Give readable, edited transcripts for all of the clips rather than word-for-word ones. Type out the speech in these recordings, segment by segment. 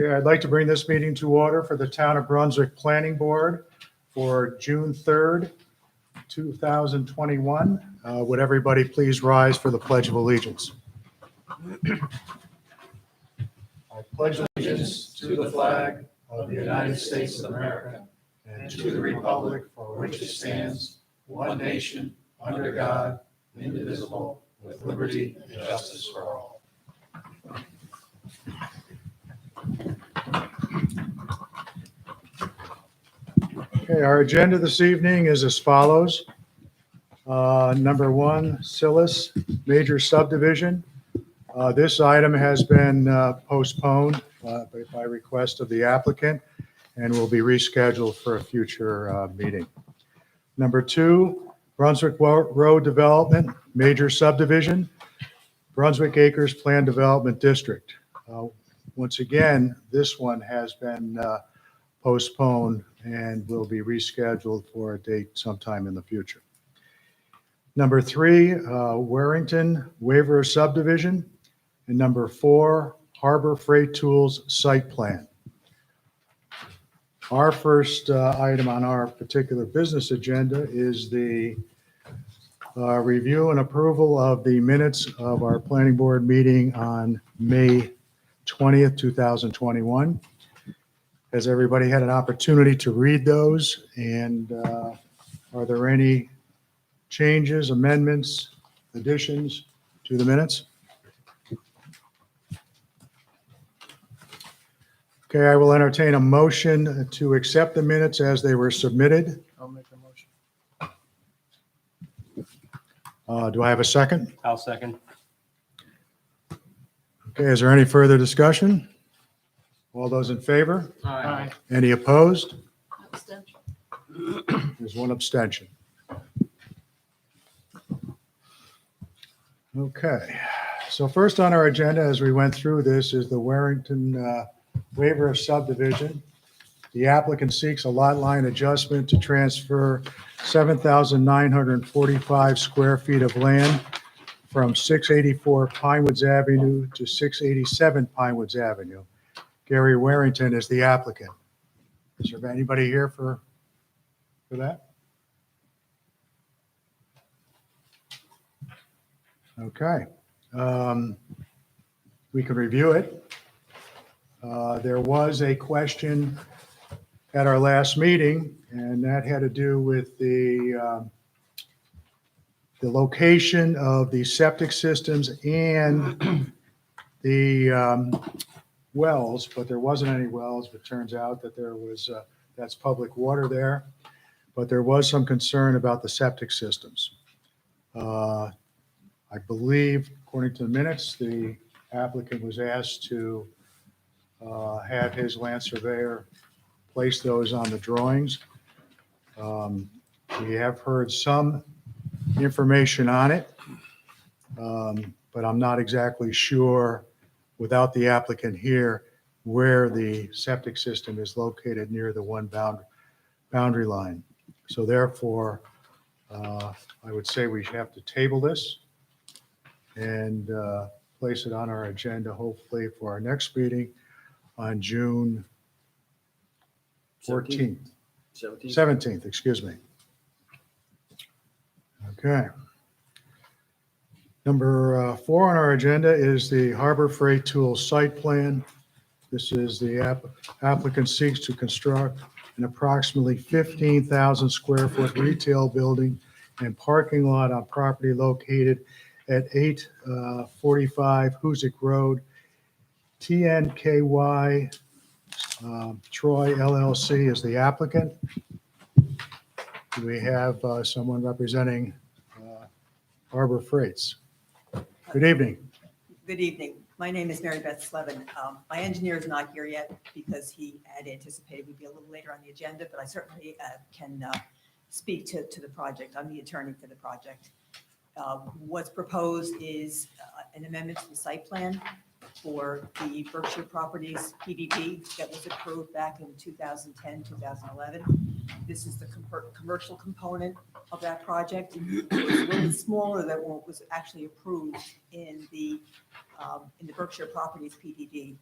Okay, I'd like to bring this meeting to order for the Town of Brunswick Planning Board for June 3rd, 2021. Would everybody please rise for the Pledge of Allegiance? I pledge allegiance to the flag of the United States of America and to the republic for which it stands, one nation, under God, indivisible, with liberty and justice for all. Okay, our agenda this evening is as follows. Number one, Silas Major Subdivision. This item has been postponed by request of the applicant and will be rescheduled for a future meeting. Number two, Brunswick Road Development, Major Subdivision, Brunswick Acres Plan Development District. Once again, this one has been postponed and will be rescheduled for a date sometime in the future. Number three, Warrington Waiver of Subdivision. And number four, Harbor Freight Tools Site Plan. Our first item on our particular business agenda is the review and approval of the minutes of our planning board meeting on May 20th, 2021. Has everybody had an opportunity to read those? And are there any changes, amendments, additions to the minutes? Okay, I will entertain a motion to accept the minutes as they were submitted. I'll make a motion. Do I have a second? I'll second. Okay, is there any further discussion? All those in favor? Aye. Any opposed? Abstention. There's one abstention. Okay, so first on our agenda as we went through this is the Warrington Waiver of Subdivision. The applicant seeks a lot line adjustment to transfer 7,945 square feet of land from 684 Pinewoods Avenue to 687 Pinewoods Avenue. Gary Warrington is the applicant. Is there anybody here for that? Okay. We can review it. There was a question at our last meeting, and that had to do with the location of the septic systems and the wells, but there wasn't any wells. But it turns out that there was, that's public water there, but there was some concern about the septic systems. I believe, according to the minutes, the applicant was asked to have his land surveyor place those on the drawings. We have heard some information on it, but I'm not exactly sure, without the applicant here, where the septic system is located near the one boundary line. So therefore, I would say we have to table this and place it on our agenda, hopefully for our next meeting on June 14th, 17th, excuse me. Okay. Number four on our agenda is the Harbor Freight Tools Site Plan. This is the applicant seeks to construct an approximately 15,000 square foot retail building and parking lot on property located at 845 Hoosick Road. TNKY Troy LLC is the applicant. Do we have someone representing Harbor Freights? Good evening. Good evening. My name is Mary Beth Slevin. My engineer is not here yet because he had anticipated we'd be a little later on the agenda, but I certainly can speak to the project. I'm the attorney for the project. What's proposed is an amendment to the site plan for the Berkshire Properties PDP that was approved back in 2010, 2011. This is the commercial component of that project. It was a little bit smaller than what was actually approved in the Berkshire Properties PDD.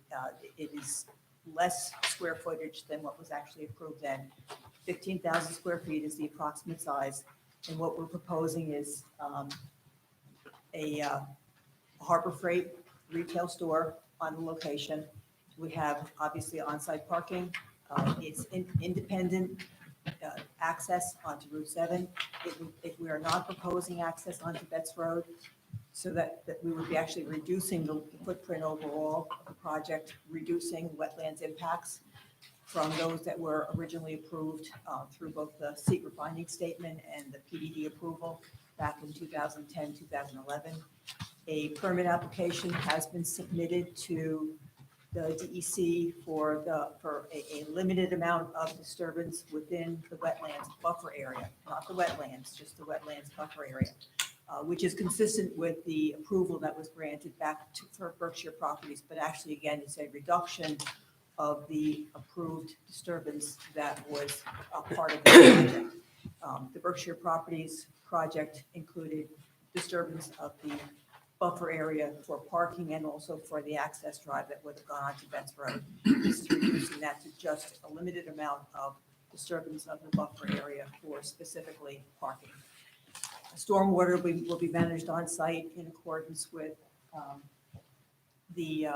It is less square footage than what was actually approved then. 15,000 square feet is the approximate size. And what we're proposing is a Harbor Freight retail store on the location. We have obviously on-site parking. It's independent access onto Route 7. If we are not proposing access onto Betts Road, so that we would be actually reducing the footprint overall of the project, reducing wetlands impacts from those that were originally approved through both the secret finding statement and the PDD approval back in 2010, 2011. A permit application has been submitted to the DEC for a limited amount of disturbance within the wetlands buffer area, not the wetlands, just the wetlands buffer area, which is consistent with the approval that was granted for Berkshire Properties, but actually, again, it's a reduction of the approved disturbance that was a part of the project. The Berkshire Properties project included disturbance of the buffer area for parking and also for the access drive that would have gone onto Betts Road. This is reducing that to just a limited amount of disturbance of the buffer area for specifically parking. Stormwater will be managed on site in accordance with the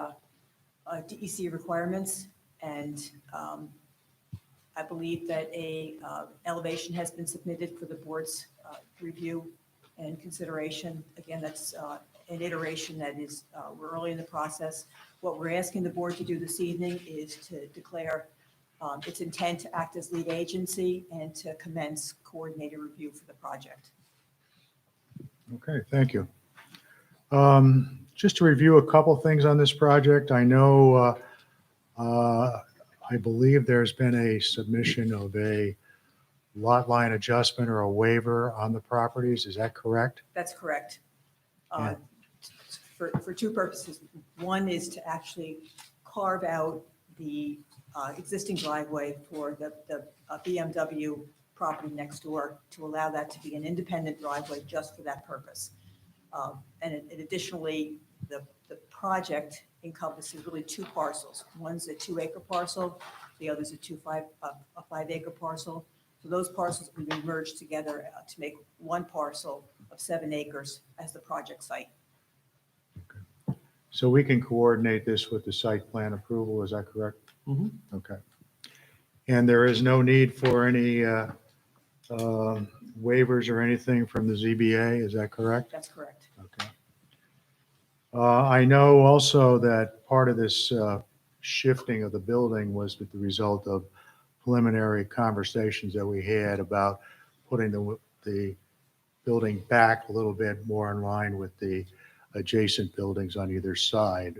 DEC requirements, and I believe that a elevation has been submitted for the board's review and consideration. Again, that's an iteration that is, we're early in the process. What we're asking the board to do this evening is to declare its intent to act as lead agency and to commence coordinated review for the project. Okay, thank you. Just to review a couple things on this project, I know, I believe there's been a submission of a lot line adjustment or a waiver on the properties. Is that correct? That's correct. Yeah. For two purposes. One is to actually carve out the existing driveway for the BMW property next door to allow that to be an independent driveway just for that purpose. And additionally, the project encompasses really two parcels. One's a 2-acre parcel, the other's a 5-acre parcel. So those parcels will be merged together to make one parcel of 7 acres as the project site. So we can coordinate this with the site plan approval, is that correct? Mhm. Okay. And there is no need for any waivers or anything from the ZBA, is that correct? That's correct. Okay. I know also that part of this shifting of the building was with the result of preliminary conversations that we had about putting the building back a little bit more in line with the adjacent buildings on either side.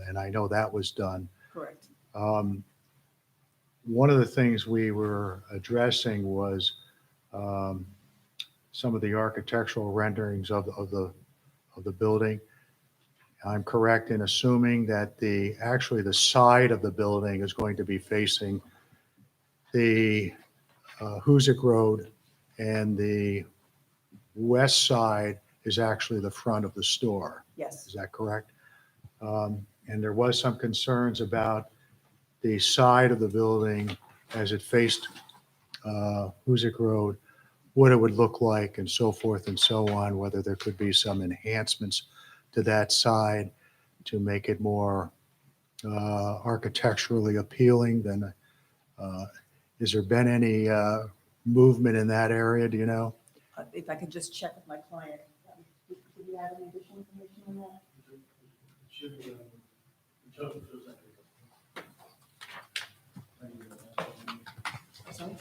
And I know that was done. Correct. One of the things we were addressing was some of the architectural renderings of the building. I'm correct in assuming that actually the side of the building is going to be facing the Hoosick Road, and the west side is actually the front of the store. Yes. Is that correct? And there was some concerns about the side of the building as it faced Hoosick Road, what it would look like and so forth and so on, whether there could be some enhancements to that side to make it more architecturally appealing than, has there been any movement in that area, do you know? If I could just check with my client. Do you have any additional information on that? Sorry?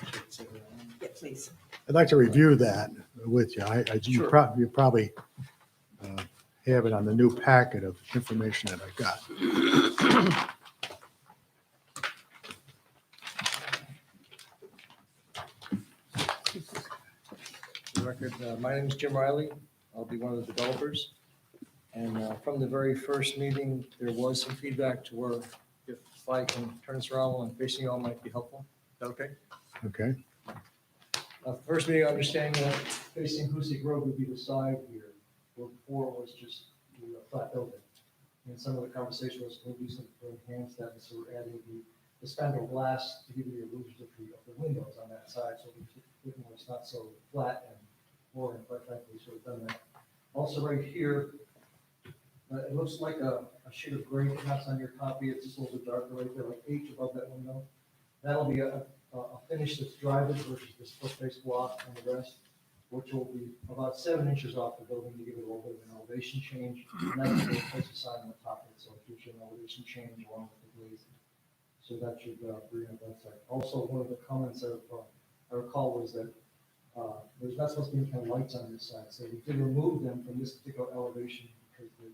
Yeah, please. I'd like to review that with you. You Sure. probably have it on the new packet of information that I got. For the record, my name is Jim Riley. I'll be one of the developers. And from the very first meeting, there was some feedback to where if I can turn this around while I'm facing you all might be helpful. Is that okay? Okay, First meeting, understanding that facing Hoosick Road would be the side here, where before it was just the flat building. And some of the conversation was we'll do something to enhance that, and so we're adding the the spandrel glass to give you the illusion of the windows on that side, so it's not so flat and boring, quite frankly, so we've done that. Also right here, it looks like a shade of gray, perhaps on your copy, it's just a little bit darker right there, like H above that window. That'll be a finish that's drivered versus this foot-based block and the rest, which will be about 7 inches off the building to give it a little bit of an elevation change. And that's going to place a sign on the top of it, so it gives you an elevation change along with the glazing. So that should bring up that side. Also, one of the comments that I recall was that there's not supposed to be any kind of lights on this side, so we did remove them from this particular elevation because the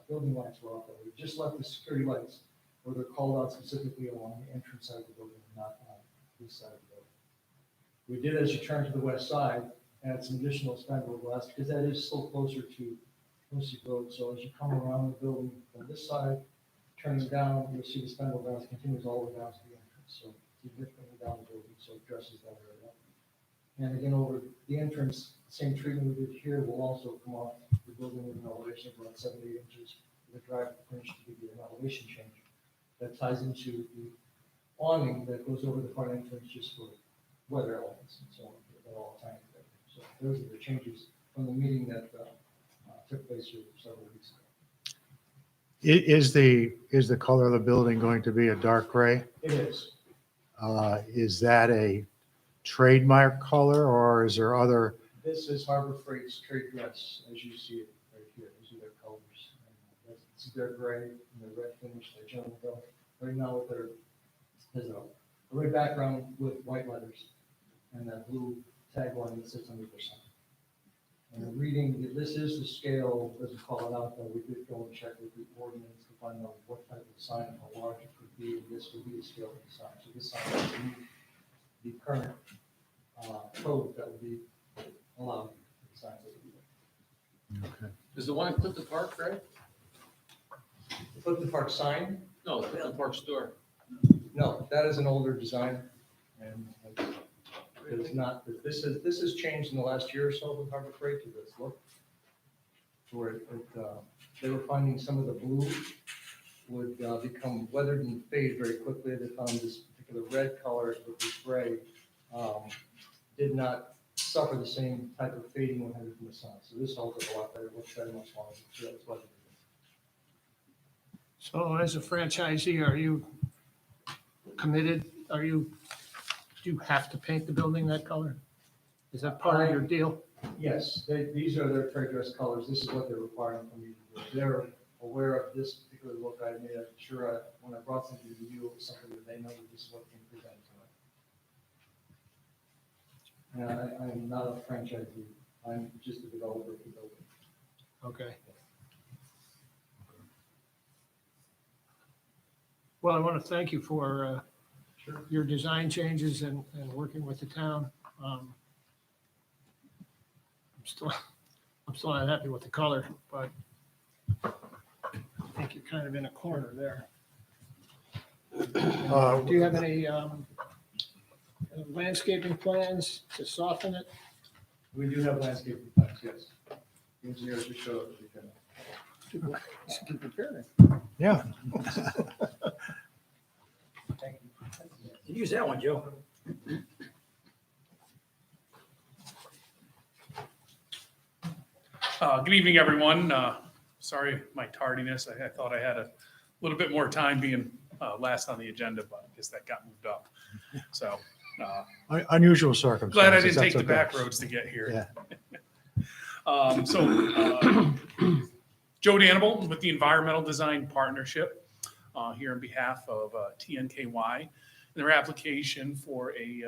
building lights were off. We just left the security lights where they're called out specifically along the entrance side of the building and not on this side of the building. We did, as you turn to the west side, add some additional spandrel glass because that is still closer to Lucy Road. So as you come around the building from this side, turning down, you'll see the spandrel glass continues all the way down to the entrance. So significantly down the building, so it addresses that area. And again, over the entrance, same treatment we did here will also come off the building with an elevation of about 7 to 8 inches with a drive finish to give you an elevation change. That ties into the awning that goes over the front entrance just for weather elements and so on. They're all tying together. So those are the changes from the meeting that took place here several weeks ago. Is the color of the building going to be a dark gray? It is. Is that a trademark color or is there other? This is Harbor Freight's trade dress, as you see it right here. These are their colors. And it's their gray and their red finish. They generally go right now with there's a red background with white letters and that blue tagline that says 100%. And reading, this is the scale, doesn't call it out, but we did go and check with the ordinance to find out what type of sign, how large it could be, and this would be the scale of the sign. So this sign would meet the current code that would be allowed for the signs that would be there. Okay. Is the one in Clifton Park, right? The Clifton Park sign, No, Clifton Park store. no, that is an older design, and it is not, this has changed in the last year or so with Harbor Freight to this look. Where they were finding some of the blue would become weathered and fade very quickly. They found this particular red color with this gray did not suffer the same type of fading when headed from the sun. So this holds up a lot better, looks better, much longer. So that's what it is. So as a franchisee, are you committed? Do you have to paint the building that color? Is that part of your deal? Yes, these are their trade dress colors. This is what they're requiring from you. They're aware of this particular look. I made sure when I brought something to you, it was something that they know that this is what can present tonight. And I'm not a franchisee. I'm just a developer of the building. Okay. Well, I want to thank you for Sure. your design changes and working with the town. I'm still not happy with the color, but I think you're kind of in a corner there. Do you have any landscaping plans to soften it? We do have landscaping plans, yes. The engineers just showed up. Just keep preparing. Yeah. Thank you. Use that one, Joe. Good evening, everyone. Sorry, my tardiness. I thought I had a little bit more time being last on the agenda, but I guess that got moved up. So Unusual circumstances. glad I didn't take That's the okay. back roads to get here. Yeah. Joe Danable with the Environmental Design Partnership here on behalf of TNKY and their application for a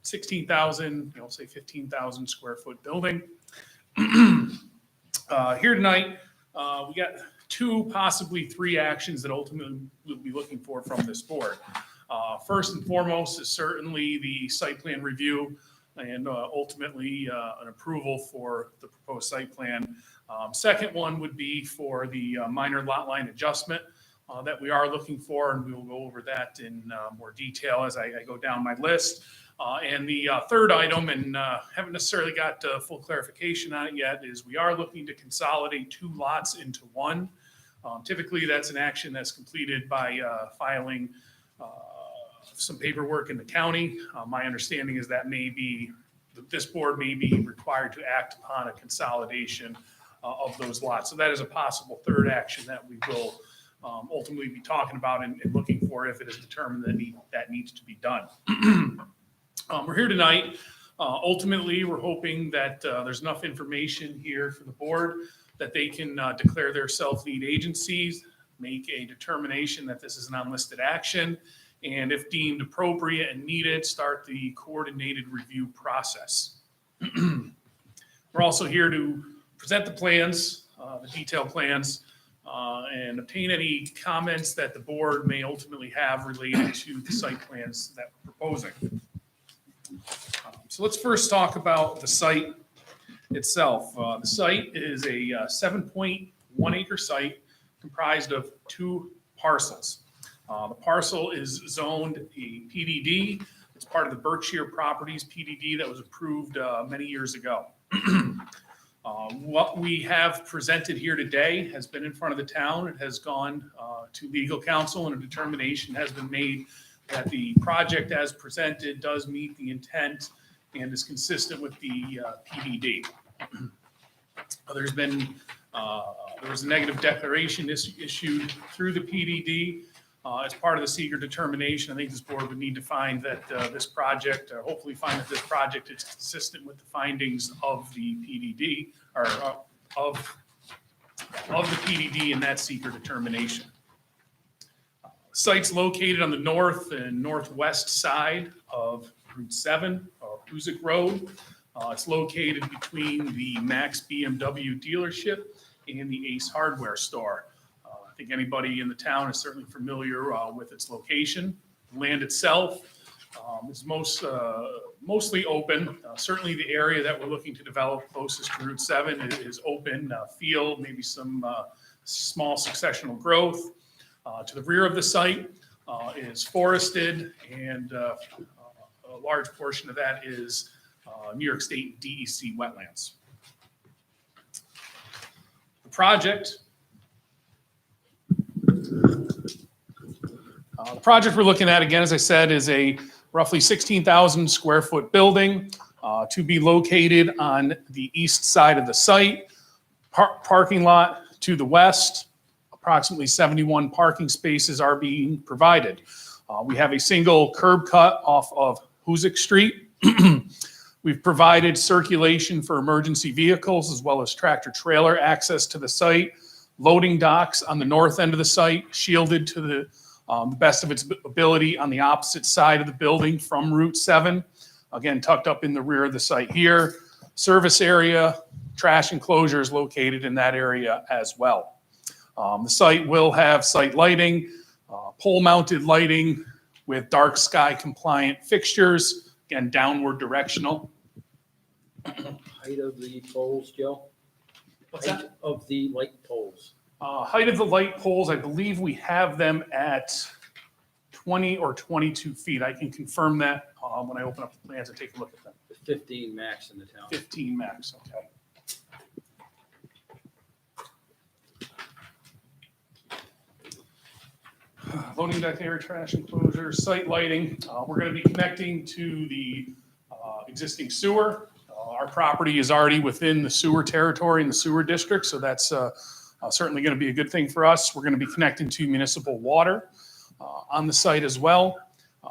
16,000, say 15,000 square foot building. Here tonight, we got 2, possibly 3 actions that ultimately we'll be looking for from this board. First and foremost is certainly the site plan review and ultimately an approval for the proposed site plan. Second one would be for the minor lot line adjustment that we are looking for, and we will go over that in more detail as I go down my list. And the third item, and haven't necessarily got full clarification on it yet, is we are looking to consolidate 2 lots into one. Typically, that's an action that's completed by filing some paperwork in the county. My understanding is that this board may be required to act upon a consolidation of those lots. So that is a possible third action that we will ultimately be talking about and looking for if it is determined that needs to be done. We're here tonight. Ultimately, we're hoping that there's enough information here for the board that they can declare their self-lead agencies, make a determination that this is an unlisted action, and if deemed appropriate and needed, start the coordinated review process. We're also here to present the plans, the detailed plans, and obtain any comments that the board may ultimately have related to the site plans that we're proposing. So let's first talk about the site itself. The site is a 7.1 acre site comprised of 2 parcels. The parcel is zoned a PDD. It's part of the Berkshire Properties PDD that was approved many years ago. What we have presented here today has been in front of the town. It has gone to legal counsel, and a determination has been made that the project as presented does meet the intent and is consistent with the PDD. There was a negative declaration issued through the PDD as part of the seeker determination. I think this board would need to find that hopefully find that this project is consistent with the findings of the PDD or of the PDD in that seeker determination. Site's located on the north and northwest side of Route 7 or Hoosick Road. It's located between the Max BMW dealership and the Ace Hardware store. I think anybody in the town is certainly familiar with its location. The land itself is mostly open. Certainly the area that we're looking to develop closest to Route 7 is open field, maybe some small successional growth. To the rear of the site is forested, and a large portion of that is New York State DEC wetlands. The project we're looking at, again, as I said, is a roughly 16,000 square foot building to be located on the east side of the site. Parking lot to the west, approximately 71 parking spaces are being provided. We have a single curb cut off of Hoosick Street. We've provided circulation for emergency vehicles as well as tractor trailer access to the site. Loading docks on the north end of the site, shielded to the best of its ability on the opposite side of the building from Route 7. Again, tucked up in the rear of the site here. Service area, trash enclosures located in that area as well. The site will have site lighting, pole-mounted lighting with dark sky compliant fixtures, again, downward directional. Height of the poles, Joe? What's that? Height of the light poles. Height of the light poles, I believe we have them at 20 or 22 feet. I can confirm that when I open up the plans and take a look at them. 15 max in the town. 15 max, okay. Loading dock area, trash enclosure, site lighting. We're going to be connecting to the existing sewer. Our property is already within the sewer territory in the sewer district, so that's certainly going to be a good thing for us. We're going to be connecting to municipal water on the site as well.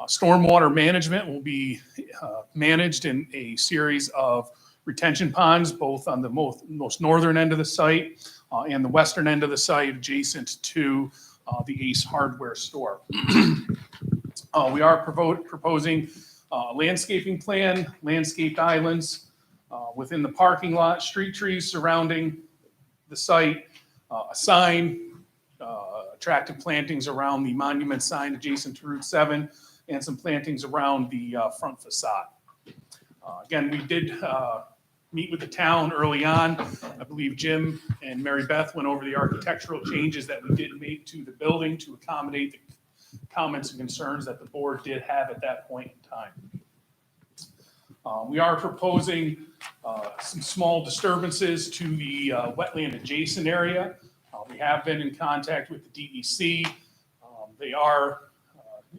Stormwater management will be managed in a series of retention ponds, both on the most northern end of the site and the western end of the site adjacent to the Ace Hardware store. We are proposing landscaping plan, landscaped islands within the parking lot, street trees surrounding the site, a sign, attractive plantings around the monument sign adjacent to Route 7, and some plantings around the front facade. Again, we did meet with the town early on. I believe Jim and Mary Beth went over the architectural changes that we did make to the building to accommodate the comments and concerns that the board did have at that point in time. We are proposing some small disturbances to the wetland adjacent area. We have been in contact with the DEC. They are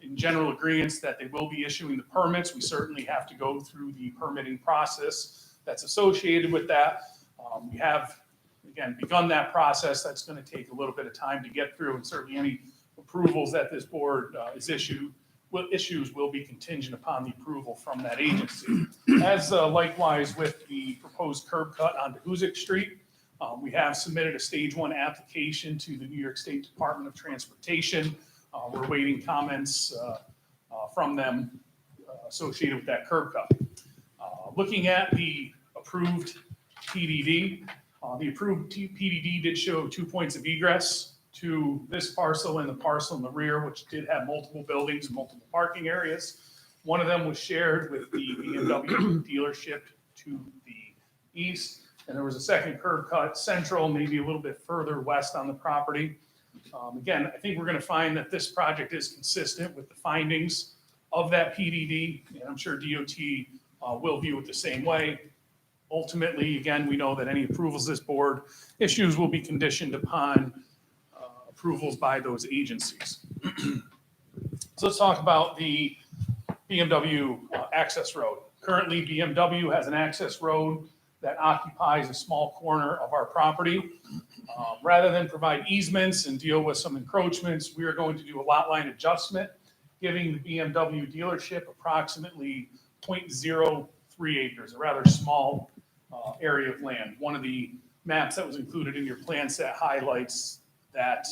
in general agreement that they will be issuing the permits. We certainly have to go through the permitting process that's associated with that. We have, again, begun that process. That's going to take a little bit of time to get through, and certainly any approvals that this board issues will be contingent upon the approval from that agency. As likewise with the proposed curb cut onto Hoosick Street, we have submitted a stage 1 application to the New York State Department of Transportation. We're waiting comments from them associated with that curb cut. Looking at the approved PDD, the approved PDD did show 2 points of egress to this parcel and the parcel in the rear, which did have multiple buildings and multiple parking areas. One of them was shared with the BMW dealership to the east, and there was a second curb cut central, maybe a little bit further west on the property. Again, I think we're going to find that this project is consistent with the findings of that PDD, and I'm sure DOT will view it the same way. Ultimately, again, we know that any approvals this board issues will be conditioned upon approvals by those agencies. So let's talk about the Bmw Access Road. Currently, Bmw has an access road that occupies a small corner of our property. Rather than provide easements and deal with some encroachments, we are going to do a lot line adjustment, giving the BMW dealership approximately 0.03 acres, a rather small area of land. One of the maps that was included in your plan set highlights that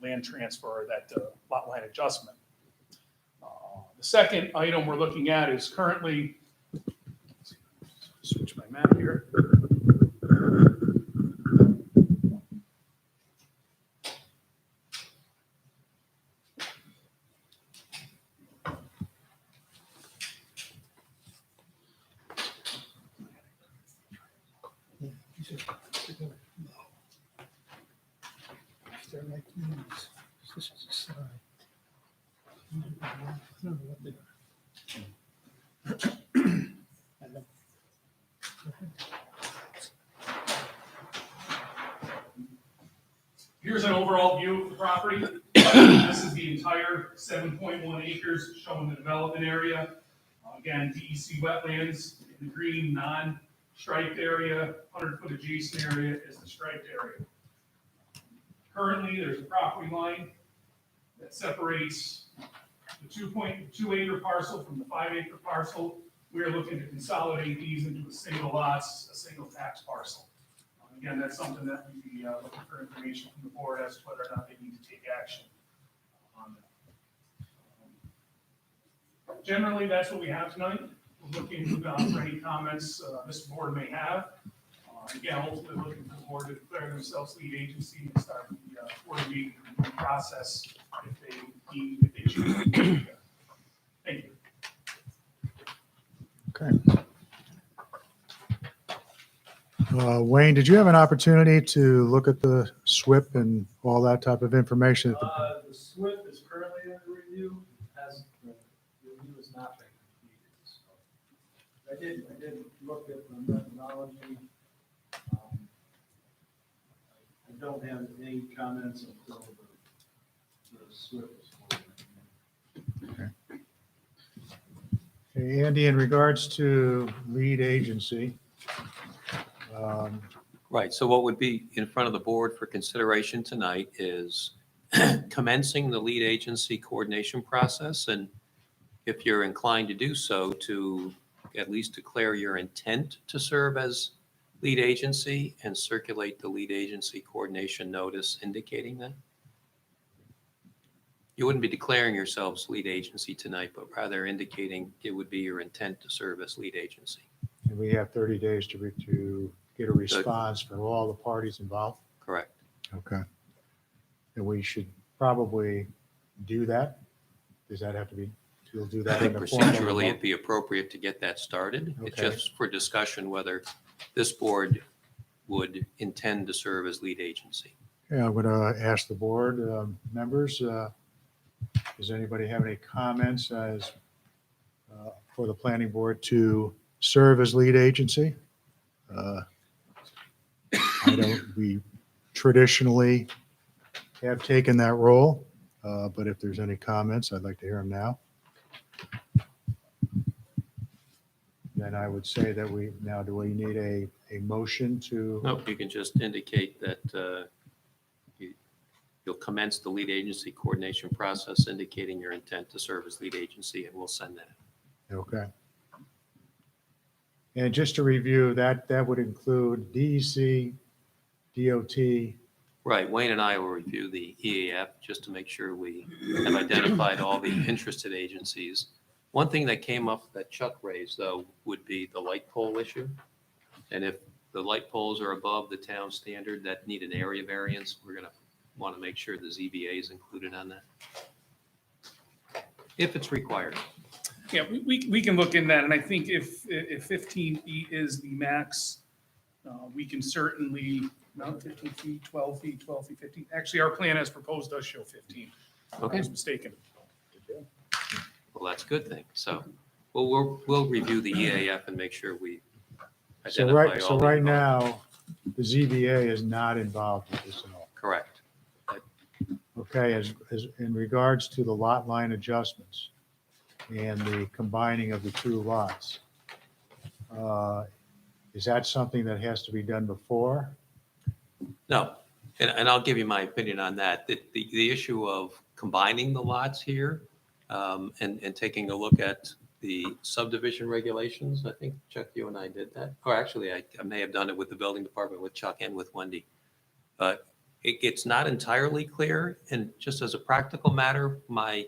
land transfer, or that lot line adjustment. The second item we're looking at is currently, switch my map here. Here's an overall view of the property. This is the entire 7.1 acres showing the development area. Again, DEC wetlands in the green, non-striped area, 100-foot adjacent area is the striped area. Currently, there's a property line that separates the 2.2 acre parcel from the 5 acre parcel. We are looking to consolidate these into a single lots, a single tax parcel. Again, that's something that we'd be looking for information from the board as to whether or not they need to take action on that. Generally, that's what we have tonight. We're looking for any comments this board may have. Again, ultimately looking for the board to declare themselves lead agency and start the coordinating process if they choose to do that. Thank you. Okay. Wayne, did you have an opportunity to look at the SWIP and all that type of information? The SWIP is currently under review, the review has not been completed, so. I did look at the methodology. I don't have any comments until the SWIP is forwarded. Okay, Andy, in regards to lead agency, Right, so what would be in front of the board for consideration tonight is commencing the lead agency coordination process, and if you're inclined to do so, to at least declare your intent to serve as lead agency and circulate the lead agency coordination notice indicating that. You wouldn't be declaring yourselves lead agency tonight, but rather indicating it would be your intent to serve as lead agency. and we have 30 days to get a response from all the parties involved. Correct. Okay. And we should probably do that? Does that have to be, we'll do I that think in the form of a procedurally vote? it'd be appropriate to get that started. It's Okay. just for discussion whether this board would intend to serve as lead agency. Yeah, I'm going to ask the board members, does anybody have any comments as for the planning board to serve as lead agency? We traditionally have taken that role. But if there's any comments, I'd like to hear them now. Then I would say that do we need a motion to? Nope, you can just indicate that you'll commence the lead agency coordination process, indicating your intent to serve as lead agency, and we'll send that. Okay. And just to review, that would include DEC, DOT. Right, Wayne and I will review the EAF just to make sure we have identified all the interested agencies. One thing that came up that Chuck raised, though, would be the light pole issue. And if the light poles are above the town standard that need an area variance, we're going to want to make sure the ZBA is included on that, if it's required. Yeah, we can look in that, and I think if 15 feet is the max, we can certainly mount 15 feet, 12 feet, 12 feet, 15. Actually, our plan as proposed does show 15. I Okay, was mistaken. well, that's a good thing. So we'll review the EAF and make sure we So identify all. the right involved. now, the ZBA is not involved with this at all. Correct. Okay, as in regards to the lot line adjustments and the combining of the two lots, is that something that has to be done before? No, and I'll give you my opinion on that. The issue of combining the lots here and taking a look at the subdivision regulations, I think Chuck, you and I did that. Or actually, I may have done it with the building department, with Chuck and with Wendy. But it's not entirely clear. And just as a practical matter, my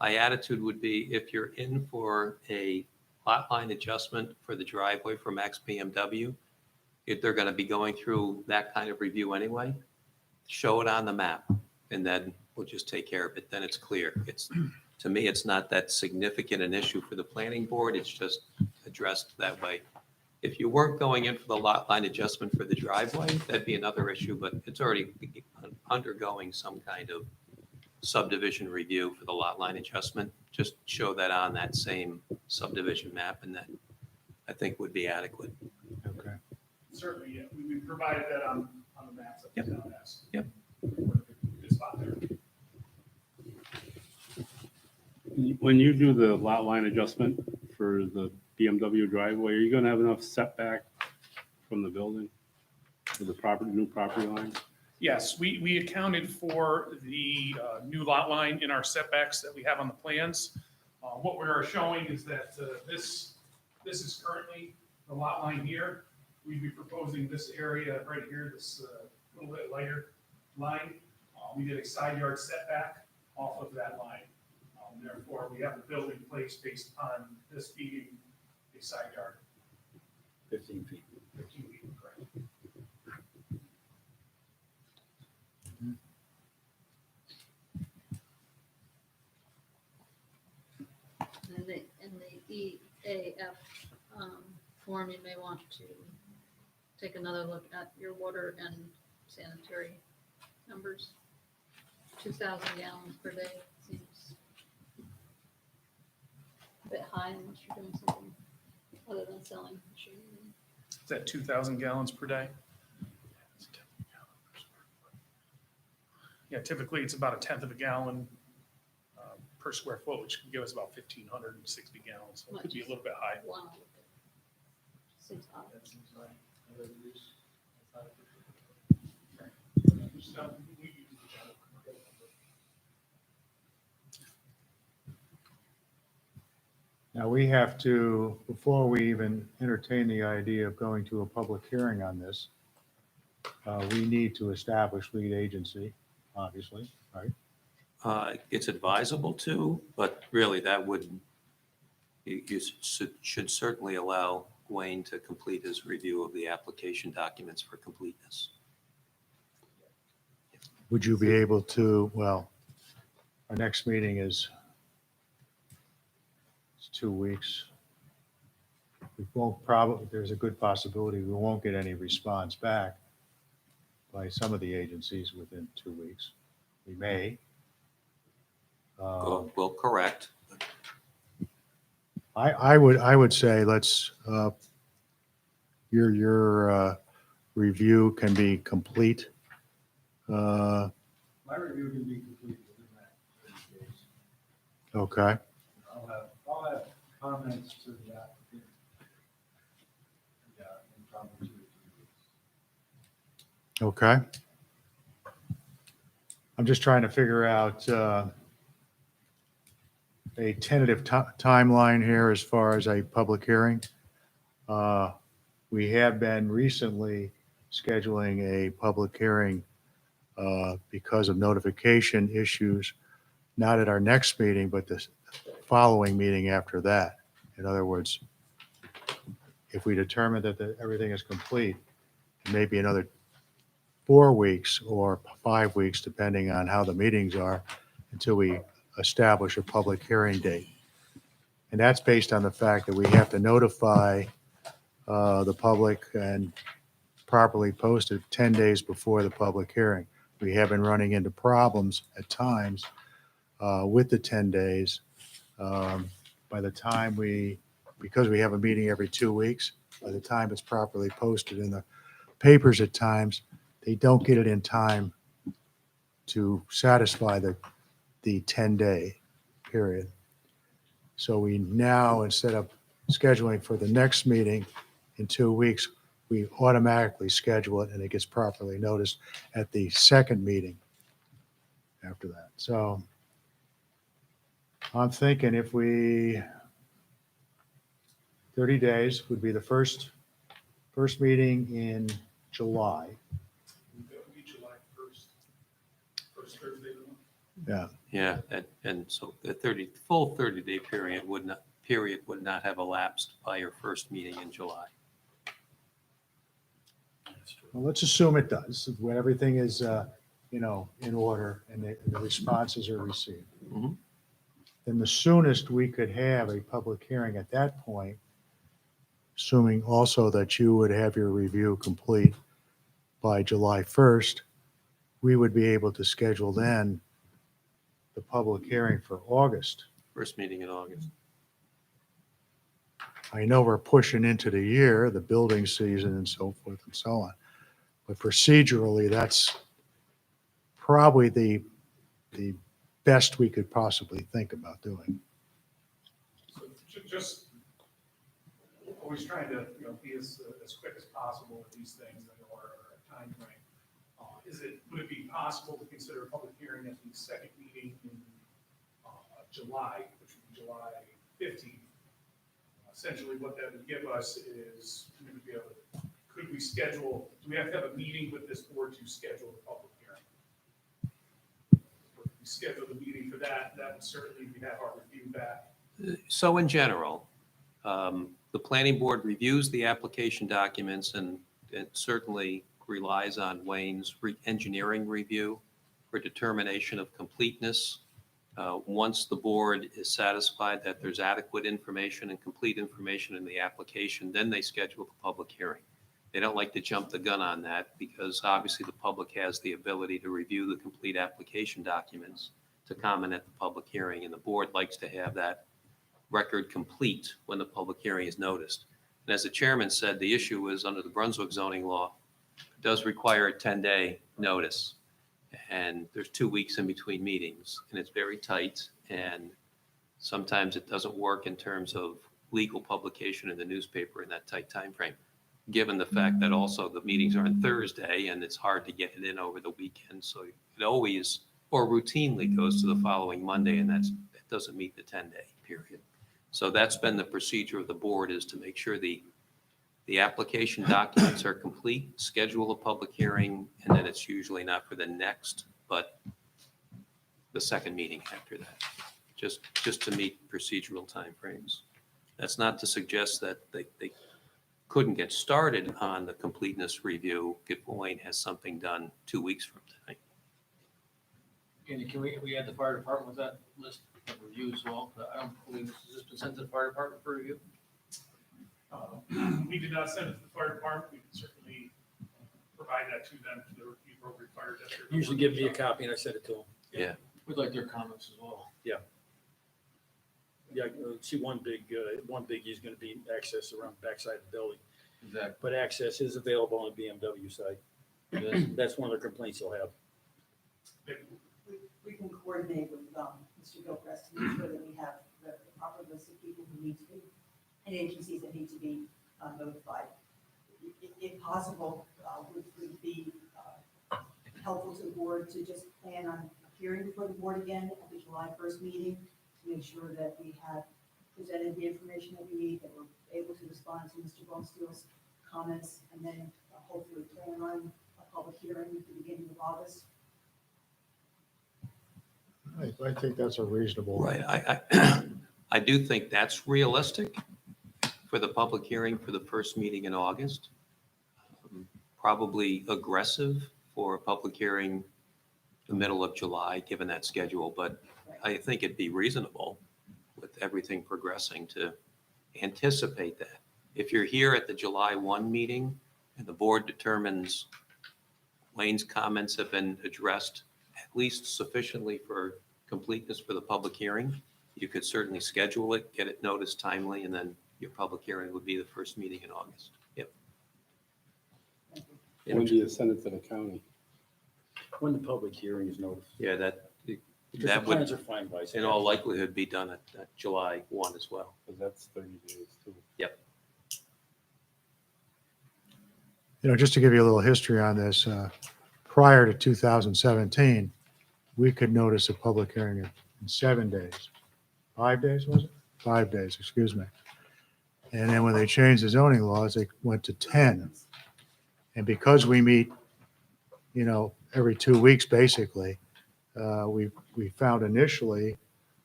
attitude would be if you're in for a lot line adjustment for the driveway for Max Bmw, if they're going to be going through that kind of review anyway, show it on the map, and then we'll just take care of it. Then it's clear. To me, it's not that significant an issue for the planning board. It's just addressed that way. If you weren't going in for the lot line adjustment for the driveway, that'd be another issue, but it's already undergoing some kind of subdivision review for the lot line adjustment. Just show that on that same subdivision map, and that I think would be adequate. Okay. Certainly, yeah, we provided that on the maps that the town has. Yep. Good spot there. When you do the lot line adjustment for the BMW driveway, are you gonna have enough setback from the building for the new property line? Yes, we accounted for the new lot line in our setbacks that we have on the plans. What we are showing is that this is currently the lot line here. We'd be proposing this area right here, this little bit lighter line. We did a side yard setback off of that line. Therefore, we have the building placed based on this being a side yard. 15 feet. 15 feet, correct. In the EAF form, you may want to take another look at your water and sanitary numbers. 2,000 gallons per day seems a bit high unless you're doing something other than selling machinery. Is that 2,000 gallons per day? Yeah, typically it's about a tenth of a gallon per square foot, which can give us about 1,560 gallons. So it could be a little bit high. Wow. Seems odd. Now, we have to, before we even entertain the idea of going to a public hearing on this, we need to establish lead agency, obviously, right? It's advisable to, but really that would, you should certainly allow Wayne to complete his review of the application documents for completeness. Would you be able to, well, our next meeting is 2 weeks. We won't probably, there's a good possibility we won't get any response back by some of the agencies within 2 weeks. We may. Will correct. I would say let's, your review can be complete. My review can be complete within that. Okay, I'll have comments to the applicant. Yeah, in probably 2 or 3 weeks. okay. I'm just trying to figure out a tentative timeline here as far as a public hearing. We have been recently scheduling a public hearing because of notification issues, not at our next meeting, but the following meeting after that. In other words, if we determine that everything is complete, it may be another 4 weeks or 5 weeks, depending on how the meetings are, until we establish a public hearing date. And that's based on the fact that we have to notify the public and properly post it 10 days before the public hearing. We have been running into problems at times with the 10 days. By the time because we have a meeting every 2 weeks, by the time it's properly posted in the papers at times, they don't get it in time to satisfy the 10-day period. So we now, instead of scheduling for the next meeting in 2 weeks, we automatically schedule it and it gets properly noticed at the second meeting after that. So I'm thinking 30 days would be the first meeting in July. That would be July 1st, first Thursday of the month. Yeah, Yeah, and so the full 30-day period would not have elapsed by your first meeting in July. well, let's assume it does, when everything is, in order and the responses are received. Mhm. Then the soonest we could have a public hearing at that point, assuming also that you would have your review complete by July 1st, we would be able to schedule then the public hearing for August. First meeting in August. I know we're pushing into the year, the building season and so forth and so on. But procedurally, that's probably the best we could possibly think about doing. So just always trying to, be as quick as possible with these things or a timeframe. Would it be possible to consider a public hearing at the second meeting in July, which would be July 15th? Essentially, what that would give us is, we would be able to, do we have to have a meeting with this board to schedule the public hearing? If we schedule the meeting for that would certainly, we have our review back. So in general, the planning board reviews the application documents and it certainly relies on Wayne's engineering review for determination of completeness. Once the board is satisfied that there's adequate information and complete information in the application, then they schedule the public hearing. They don't like to jump the gun on that because obviously the public has the ability to review the complete application documents to comment at the public hearing, and the board likes to have that record complete when the public hearing is noticed. And as the chairman said, the issue is under the Brunswick zoning law, it does require a 10-day notice. And there's 2 weeks in between meetings and it's very tight. And sometimes it doesn't work in terms of legal publication in the newspaper in that tight time frame, given the fact that also the meetings are on Thursday and it's hard to get it in over the weekend. So it always or routinely goes to the following Monday, and that doesn't meet the 10-day period. So that's been the procedure of the board, is to make sure the application documents are complete, schedule a public hearing, and then it's usually not for the next, but the second meeting after that, just to meet procedural timeframes. That's not to suggest that they couldn't get started on the completeness review if Wayne has something done 2 weeks from tonight. Andy, can we add the fire department with that list of review as well? I don't believe this has been sent to the fire department for review. We did not send it to the fire department. We can certainly provide that to them, to the appropriate fire district. Usually give me a copy and I send it to them. We'd like their comments as well. Yeah, see one big is gonna be access around the backside of the building, Exactly. but access is available on the BMW side. That's one of the complaints they'll have. We can coordinate with Mr. Gilchrist to make sure that we any agencies that need to be notified. If possible, would be helpful to the board to just plan on appearing before the board again at the July 1st meeting to make sure that we have presented the information that we need, that we're able to respond to Mr. Bonesteel's comments, and then hopefully plan on a public hearing at the beginning of August. I think that's a reasonable. Right, I do think that's realistic for the public hearing for the first meeting in August. Probably aggressive for a public hearing the middle of July, given that schedule, but I think it'd be reasonable with everything progressing to anticipate that. If you're here at the July 1 meeting and the board determines Wayne's comments have been addressed at least sufficiently for completeness for the public hearing, you could certainly schedule it, get it noticed timely, and then your public hearing would be the first meeting in August. Yep. When do you send it to the county? When the public hearing is noticed. Yeah, that Because the That would, plans are finalized. in all likelihood, be done at July 1 as well. Because that's 30 days too. Just to give you a little history on this, prior to 2017, we could notice a public hearing in 7 days. 5 days, was it? 5 days, excuse me. And then when they changed the zoning laws, they went to 10. And because we meet, every 2 weeks, basically, we found initially,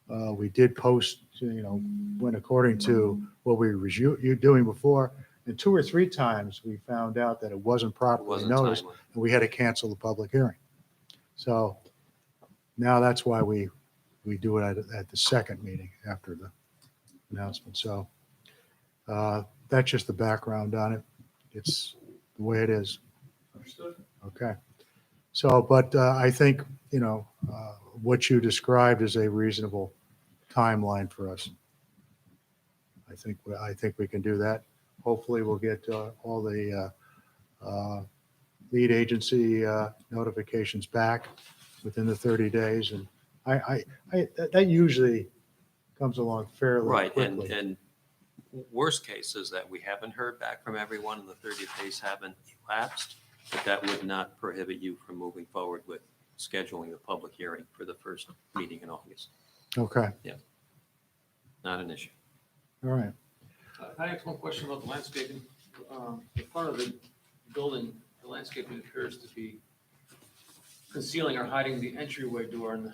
we did post, went according to what we were doing before. And 2 or 3 times, we found out that it wasn't It properly wasn't noticed, timely. and we had to cancel the public hearing. So now that's why we do it at the second meeting after the announcement. So that's just the background on it. It's the way it is. Understood. Okay. So, but I think, what you described is a reasonable timeline for us. I think we can do that. Hopefully we'll get all the lead agency notifications back within the 30 days. And that usually comes along fairly Right, quickly. and worst case is that we haven't heard back from everyone and the 30 days haven't elapsed, but that would not prohibit you from moving forward with scheduling the public hearing for the first meeting in August. Okay. Not an issue. All right. Can I ask one question about the landscaping? The front of the building, the landscaping appears to be concealing or hiding the entryway door in the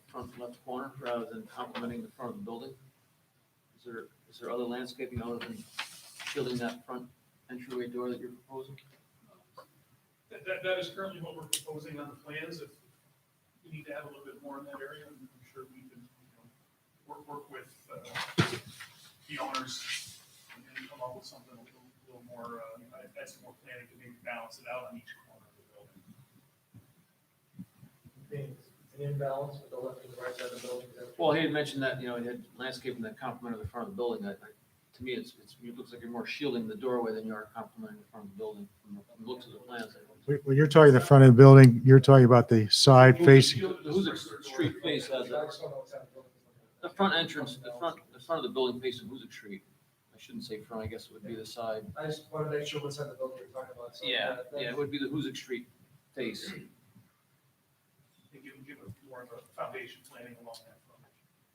front left corner rather than complementing the front of the building. Is there other landscaping other than shielding that front entryway door that you're proposing? That is currently what we're proposing on the plans. If we need to have a little bit more in that area, I'm sure we can work with the owners and come up with something a little more, add some more planning to maybe balance it out on each corner of the building. An imbalance with the left and the right side of the building. Well, he had mentioned that, he had landscaping that complemented the front of the building. To me, it looks like you're more shielding the doorway than you are complementing the front of the building. From the looks of the plans. When you're talking the front of the building, you're talking about the side facing. The Hoosick Street face has the front entrance, the front of the building facing Hoosick Street. I shouldn't say front, I guess it would be the side. I just want to make sure what side of the building you're talking about. So Yeah, that- it would be the Hoosick Street face. And give it more of a foundation planning along that front.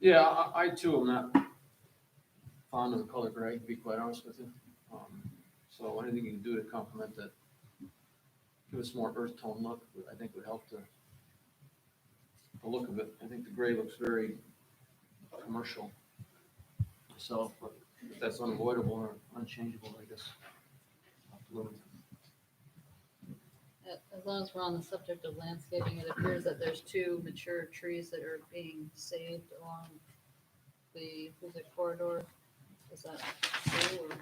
Yeah, I too am not fond of the color gray, to be quite honest with you. So anything you can do to complement that, give us more earth tone look, I think would help the look of it. I think the gray looks very commercial myself, but if that's unavoidable or unchangeable, I guess. I'll have to live with it. As long as we're on the subject of landscaping, it appears that there's 2 mature trees that are being saved along the Hoosick corridor. Is that true, or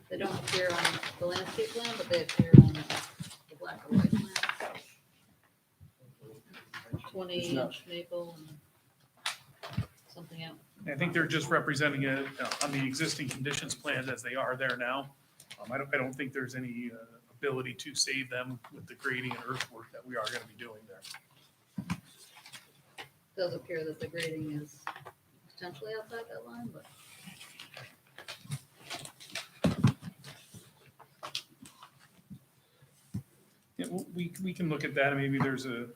they don't appear on the landscape plan, but they appear on the black and white plan? 20-inch maple and something else. I think they're just representing it on the existing conditions plans as they are there now. I don't think there's any ability to save them with the grading and earthwork that we are going to be doing there. It does appear that the grading is potentially outside that line, but we can look at that, maybe there's if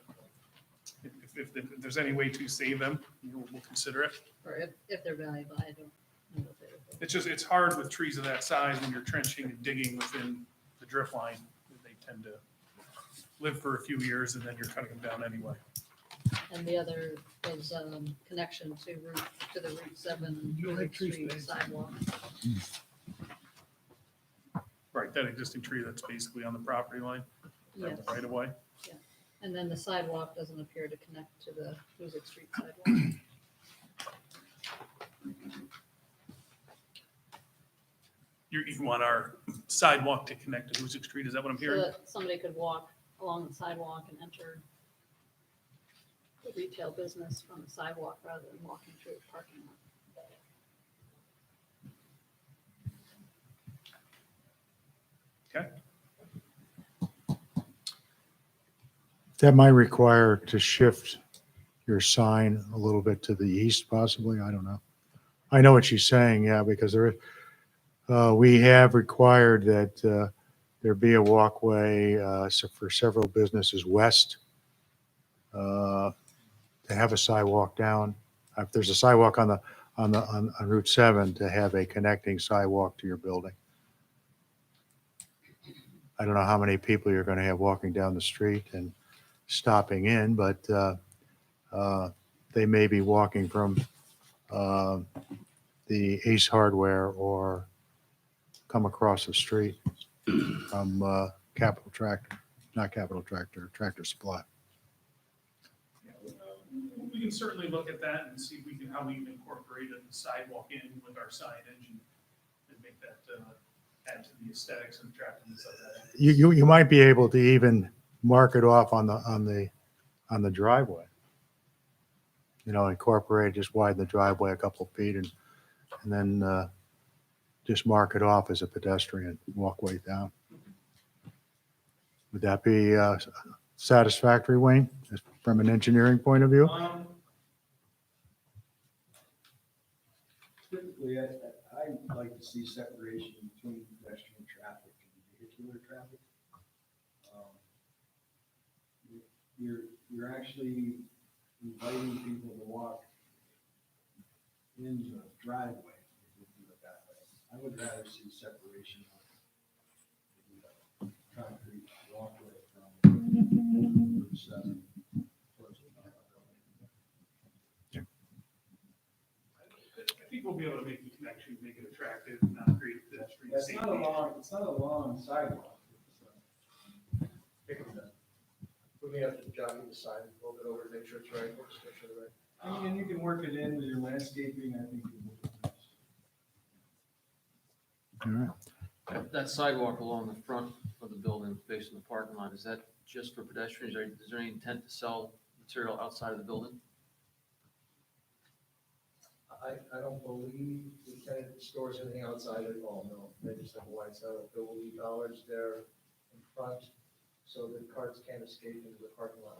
there's any way to save them, we'll consider it. Or if they're valuable, I don't know what they're. It's hard with trees of that size when you're trenching and digging within the drift line. They tend to live for a few years and then you're cutting them down anyway. And the other was connection to the Route 7 You like tree Street space. sidewalk. Right, that existing tree that's basically on the property line, Yes, right away. and then the sidewalk doesn't appear to connect to the Hoosick Street sidewalk. You want our sidewalk to connect to Hoosick Street, is that what I'm So hearing? that somebody could walk along the sidewalk and enter the retail business from the sidewalk rather than walking through a parking lot. Okay, That might require to shift your sign a little bit to the east possibly, I don't know. I know what she's saying, yeah, because we have required that there be a walkway for several businesses west to have a sidewalk down. If there's a sidewalk on Route 7, to have a connecting sidewalk to your building. I don't know how many people you're going to have walking down the street and stopping in, but they may be walking from the Ace Hardware or come across the street from Capital Tractor, not Capital Tractor, Tractor Supply. we can certainly look at that and see if we can, how we can incorporate a sidewalk in with our signage and make that add to the aesthetics and attractiveness of that. You might be able to even mark it off on the driveway. You know, incorporate, just widen the driveway a couple of feet and then just mark it off as a pedestrian walkway down. Would that be satisfactory, Wayne, just from an engineering point of view? Typically, I like to see separation between pedestrian traffic and vehicular traffic. You're actually inviting people to walk in the driveway, if you do it that way. I would rather see separation of the concrete walkway from Route 7 towards the front of the building. I think we'll be able to make the connection, make it attractive, not create pedestrian It's safety. not a long sidewalk. We may have to jog the sign a little bit over, make sure it's right, just make sure they're right. And you can work it in with your landscaping, I think. it will be nice. All right. That sidewalk along the front of the building facing the parking lot, is that just for pedestrians, or is there any intent to sell material outside of the building? I don't believe the tenant stores anything outside at all, no. They just have a wide side of building dollars there in front, so the carts can't escape into the parking lot.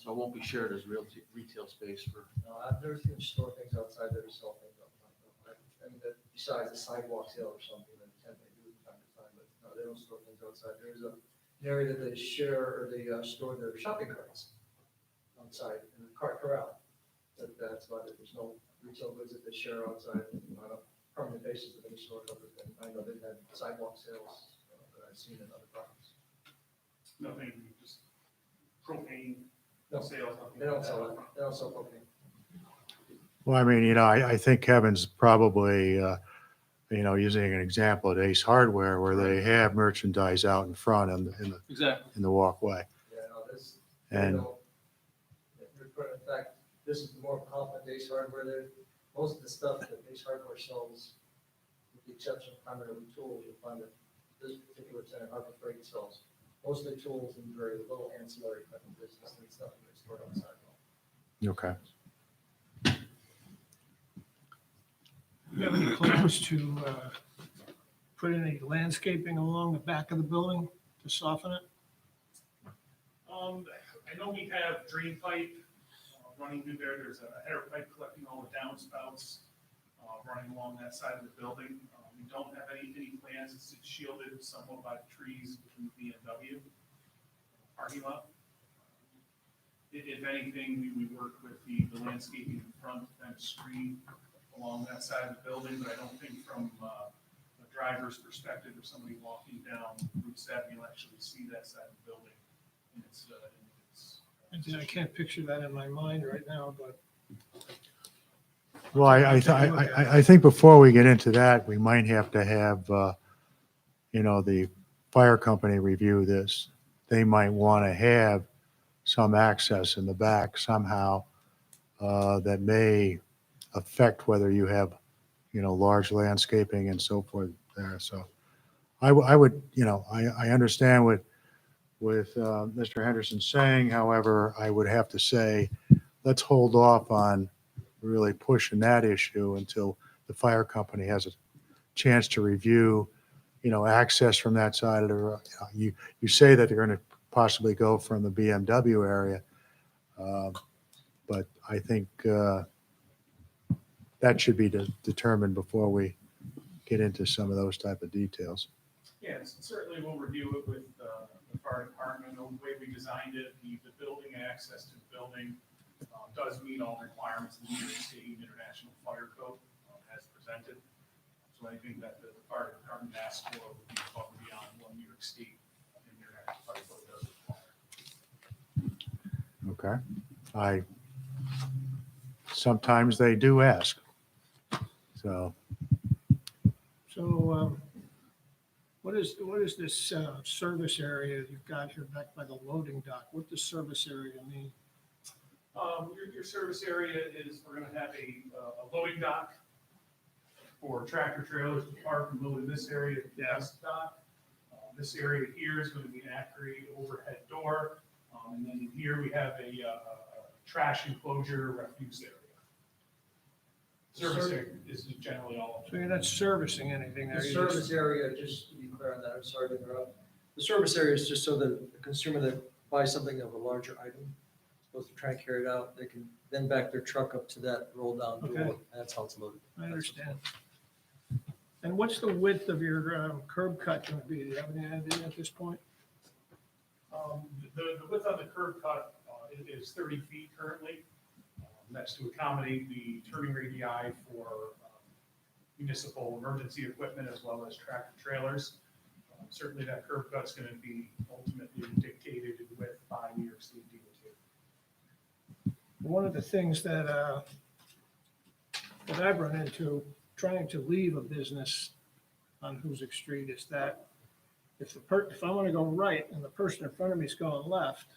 So it won't be shared as retail space for, No, there's going to store things outside there to sell things outside. I mean, besides a sidewalk sale or something, that tenant may do from time to time, but no, they don't store things outside. There's an area that they share, or they store their shopping carts outside in the cart corral. That's about it. There's no retail goods that they share outside on a permanent basis that they store other than, I know they've had sidewalk sales that I've seen in other properties. Nothing, just propane No, sales. nothing they don't like sell that. it. They don't sell propane. Well, I mean, you know, I think Kevin's probably, using an example at Ace Hardware where they have merchandise out in front exactly. in the walkway. Yeah, no, this, And- in fact, this is more compliment Ace Hardware. Most of the stuff that Ace Hardware sells, with the exception of primarily tools, you'll find that this particular tenant, Harbor Freight, sells mostly tools and very little ancillary type of business and stuff that's stored on the sidewalk. Okay. Do you have any plans to put any landscaping along the back of the building to soften it? I know we have drain pipe running through there. There's a header pipe collecting all the downspouts running along that side of the building. We don't have any plans. It's shielded somewhat by the trees within the BMW. parking lot. If anything, we work with the landscaping in front and screen along that side of the building, but I don't think from a driver's perspective or somebody walking down Route 7, you'll actually see that side of the building. And I can't picture that in my mind right now, but Well, I think before we get into that, we might have to have, the fire company review this. They might want to have some access in the back somehow that may affect whether you have, large landscaping and so forth there. So I would, I understand what Mr. Henderson saying. However, I would have to say, let's hold off on really pushing that issue until the fire company has a chance to review, access from that side of the road. You say that they're going to possibly go from the BMW area, but I think that should be determined before we get into some of those type of details. Yes, certainly we'll review it with the fire department. The way we designed it, the building access to the building does meet all requirements of the New York State International Fire Code as presented. So anything that the fire department asks for would be above and beyond what New York State International Fire Code does require. Okay. Sometimes they do ask. So, what is this service area you've got here back by the loading dock? What does service area mean? Your service area is, we're gonna have a loading dock for tractor trailers to park and load in this area, the gas dock. This area here is gonna be an at-grade overhead door. And then in here we have a trash enclosure refuse area. Service area is generally all. So you're not servicing anything there? The you're just- service area, just to be clear on that, I'm sorry to interrupt. The service area is just so that the consumer that buys something of a larger item, supposed to try and carry it out, they can then back their truck up to that roll down door. Okay. That's how it's loaded. I understand. And what's the width of your curb cut going to be? Do you have any idea at this point? The width on the curb cut is 30 feet currently. That's to accommodate the turning radii for municipal emergency equipment as well as tractor trailers. Certainly that curb cut's going to be ultimately dictated in width by New York State DOT. One of the things that I've run into trying to leave a business on Hoosick Street is that if I want to go right and the person in front of me is going left,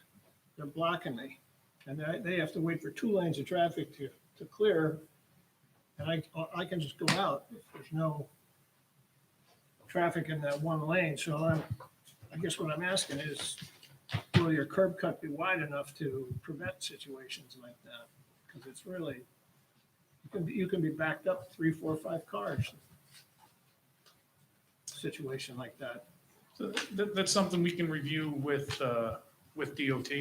they're blocking me. And they have to wait for 2 lanes of traffic to clear. And I can just go out if there's no traffic in that one lane. So I guess what I'm asking is, will your curb cut be wide enough to prevent situations like that? Because it's really, you can be backed up 3, 4, 5 cars. Situation like that. So that's something we can review with DOT,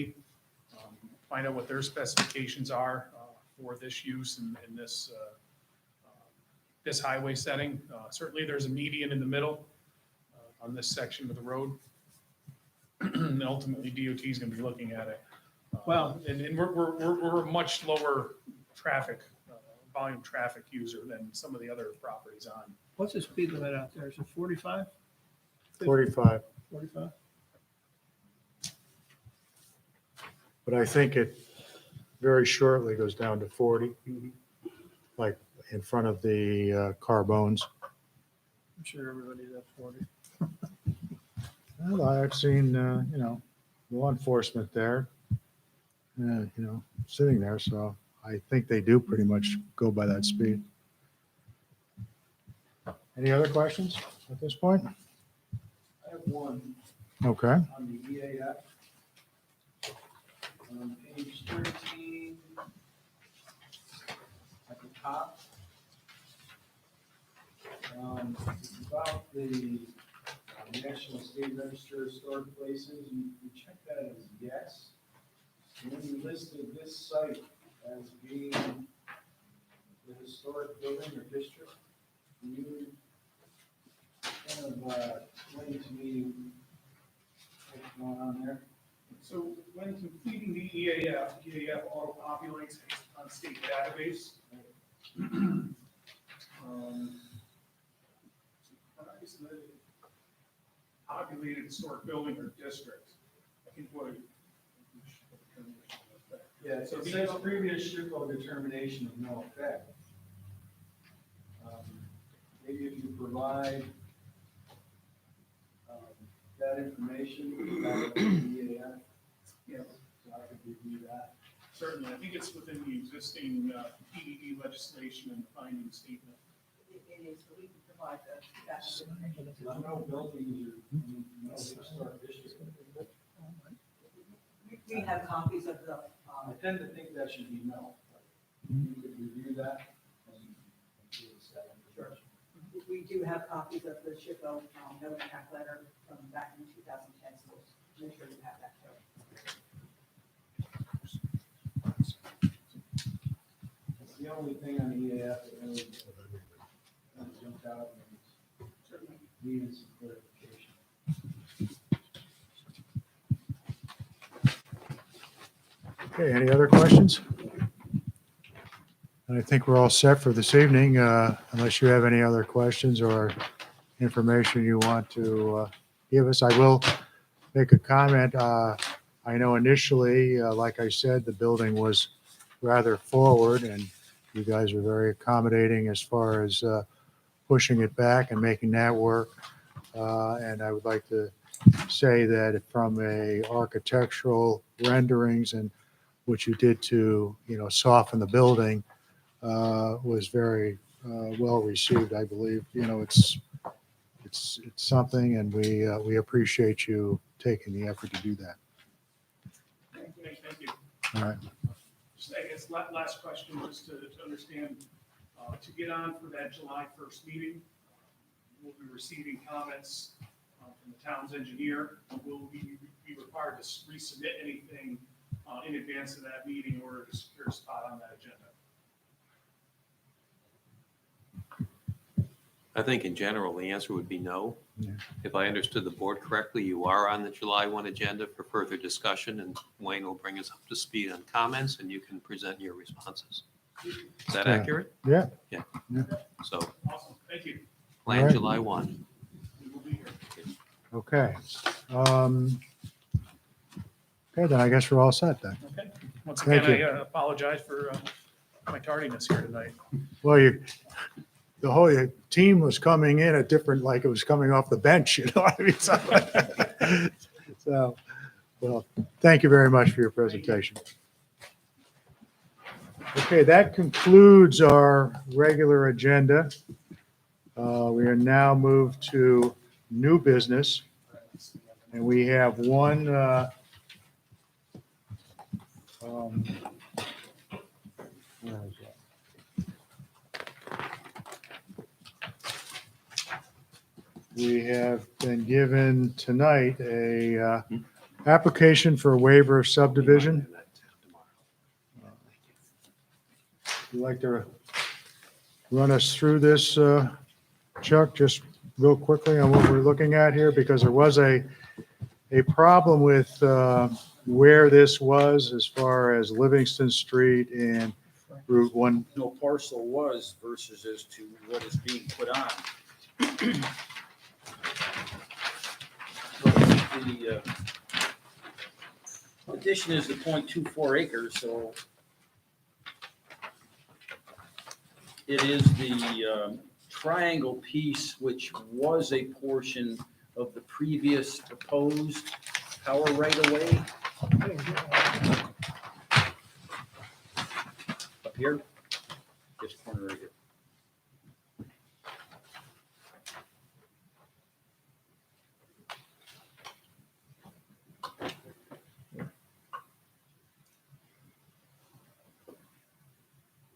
find out what their specifications are for this use and this highway setting. Certainly there's a median in the middle on this section of the road. And ultimately DOT is going to be looking at it. Well, and we're a much lower traffic, volume traffic user than some of the other properties on. what's the speed limit out there? Is it 45? 45. 45? But I think it very shortly goes down to 40, like in front of the Carbones. I'm sure everybody's at 40. Well, I've seen, law enforcement there, sitting there. So I think they do pretty much go by that speed. Any other questions at this point? I have one Okay. on the EAF. On page 13, at the top. It's about the National State Register of Historic Places. You check that as yes. And then you listed this site as being the historic building or district. Can you kind of explain to me what's going on there? So when completing the EAF auto-populates on state database. It's the populated historic building or district. I think what. Yeah, it says previous SHPO determination of no effect. Maybe if you provide that information, that EAF, Yeah. so I could review that. Certainly, I think it's within the existing PDD legislation and the finding statement. It is, but we can provide that information. There's no buildings or no historic district. We have copies of the, I tend to think that should be no. You could review that and give us that information. we do have copies of the SHPO note pack letter from back in 2010, so make sure you have that too. That's the only thing on the EAF that really jumped out and needed some clarification. Okay, any other questions? I think we're all set for this evening, unless you have any other questions or information you want to give us. I will make a comment. I know initially, like I said, the building was rather forward, and you guys were very accommodating as far as pushing it back and making that work. And I would like to say that from a architectural renderings and what you did to, soften the building, was very well received, I believe. It's something, and we appreciate you taking the effort to do that. Thank you. All right. Just, I guess, last question, just to understand, to get on for that July 1st meeting, we'll be receiving comments from the town's engineer. Will we be required to resubmit anything in advance of that meeting in order to secure a spot on that agenda? I think in general, the answer would be no. Yeah. If I understood the board correctly, you are on the July 1 agenda for further discussion, and Wayne will bring us up to speed on comments, and you can present your responses. Is that Yeah. accurate? Yeah. So Awesome, thank you. plan All right. July 1. We will be here. Okay. Okay, then I guess we're all set then. Okay. Once Thank again, you. I apologize for my tardiness here tonight. Well, the whole team was coming in at different, like it was coming off the bench, I mean, so, well, thank you very much for your presentation. Okay, that concludes our regular agenda. We are now moved to new business, and we have one, where is that? We have been given tonight a application for a waiver of subdivision. Would you like to run us through this, Chuck, just real quickly on what we're looking at here? Because there was a problem with where this was as far as Livingston Street and Route 1. No parcel was versus as to what is being put on. The addition is the 0.24 acres, so it is the triangle piece, which was a portion of the previous proposed power right-of-way. Up here, this corner right here.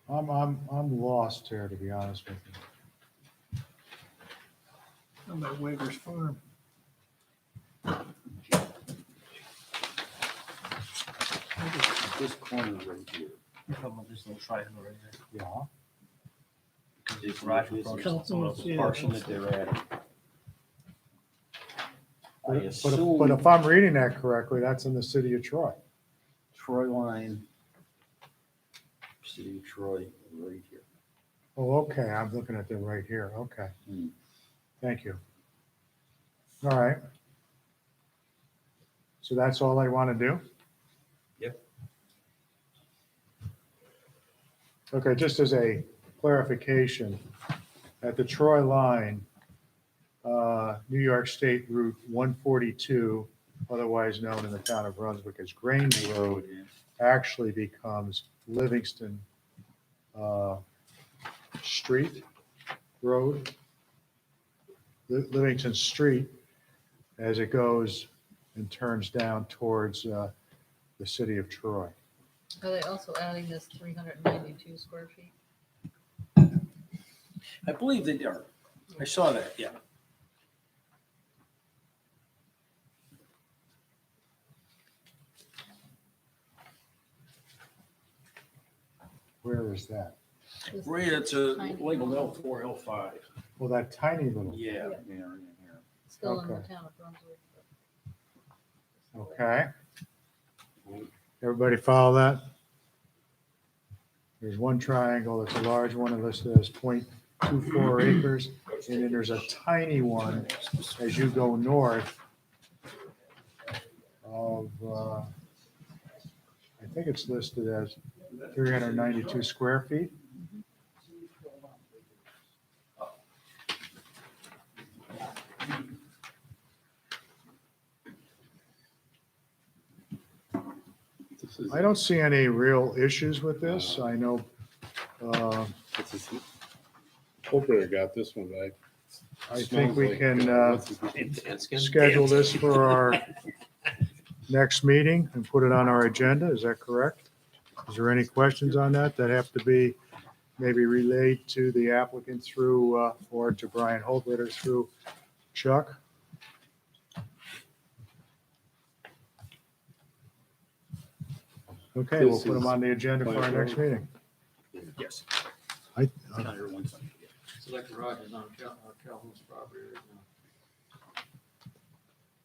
I'm lost here, to be honest with you. I'm at Waver's Farm. This corner right here. You're talking about this little triangle right here. Yeah. This garage is approach. some of the Yeah. parcel that they're adding. I But assume. if I'm reading that correctly, that's in the city of Troy. Troy line, City of Troy, right here. Oh, okay, I'm looking at them right here, okay. Hmm. Thank you. All right. So that's all I want to do? Yep. Okay, just as a clarification, at the Troy line, New York State Route 142, otherwise known in the town of Brunswick as Grange Road, actually becomes Livingston Street Road, Livingston Street, as it goes and turns down towards the city of Troy. Are they also adding this 392 square feet? I believe they are. I saw that, yeah. Where is that? This- Right, it's a Tiny. labeled L4, L5. Well, that tiny little, Yeah. Still in the Okay. town of Brunswick. but- okay. Everybody follow that? There's one triangle, it's a large one, and listed as 0.24 acres. And then there's a tiny one as you go north of, I think it's listed as 392 square feet. This is- I don't see any real issues with this. I know, this is- Hopefully I got this one right. I think we Smells can what's his name? Danskin? schedule this for our next meeting and put it on our agenda. Is that correct? Is there any questions on that that have to be maybe relayed to the applicant through, or to Brian Holbritter through Chuck? Okay, we'll This put them is on the agenda for our next meeting. Yes. I, Down here one second. So that garage is on Calhoun's property right now.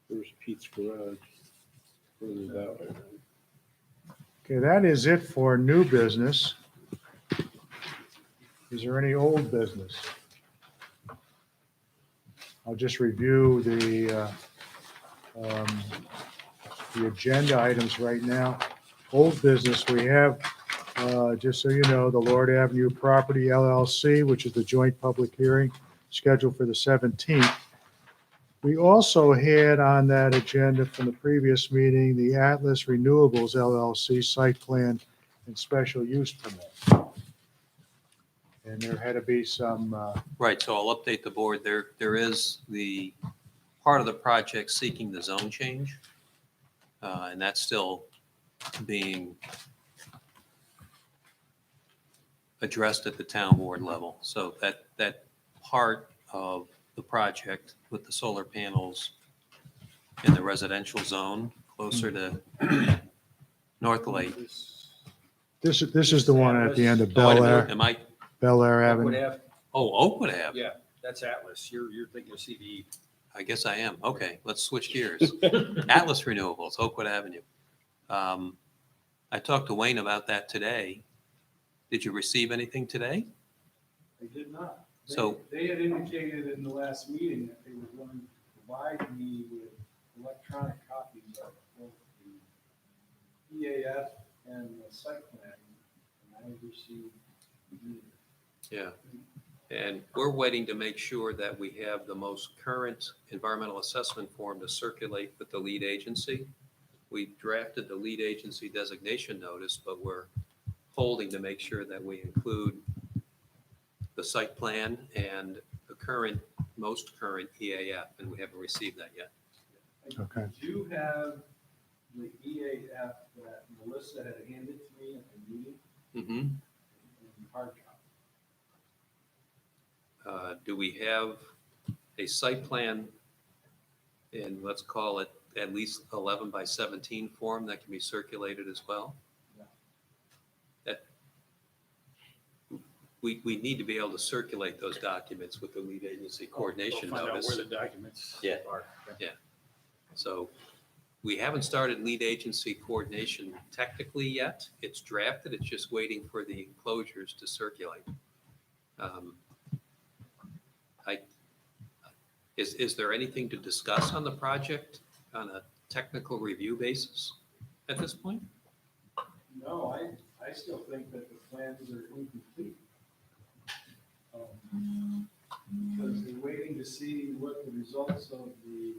There's Pete's garage. Further that way. Okay, that is it for new business. Is there any old business? I'll just review the agenda items right now. Old business, we have, just so you know, the Lord Avenue Property LLC, which is the joint public hearing scheduled for the 17th. We also had on that agenda from the previous meeting, the Atlas Renewables LLC site plan and special use permit. And there had to be some, Right, so I'll update the board. There is the part of the project seeking the zone change. And that's still being addressed at the town board level. So that part of the project with the solar panels in the residential zone closer to North Lake. this is the one at the end of Oh, wait a Bel minute, Air, am I, Bel Air Oakwood Avenue. Ave, oh, Oakwood Ave. yeah, that's Atlas. You're thinking of CVE. I guess I am. Okay, let's switch gears. Atlas Renewables, Oakwood Avenue. I talked to Wayne about that today. Did you receive anything today? I did not. So- They had indicated in the last meeting that they were going to provide me with electronic copies of both the EAF and the site plan, and I received neither. Yeah. And we're waiting to make sure that we have the most current environmental assessment form to circulate with the lead agency. We drafted the lead agency designation notice, but we're holding to make sure that we include the site plan and the current, most current EAF, and we haven't received that yet. Okay. I do have the EAF that Melissa had handed to me at the meeting Mm-hmm. in hard copy. Do we have a site plan in, let's call it, at least 11 by 17 form that can be circulated as well? No. That, we need to be able to circulate those documents with the lead agency coordination Find out notice. where the documents Yeah. are. So we haven't started lead agency coordination technically yet. It's drafted, it's just waiting for the enclosures to circulate. Is there anything to discuss on the project on a technical review basis at this point? No, I still think that the plans are incomplete. Because they're waiting to see what the results of the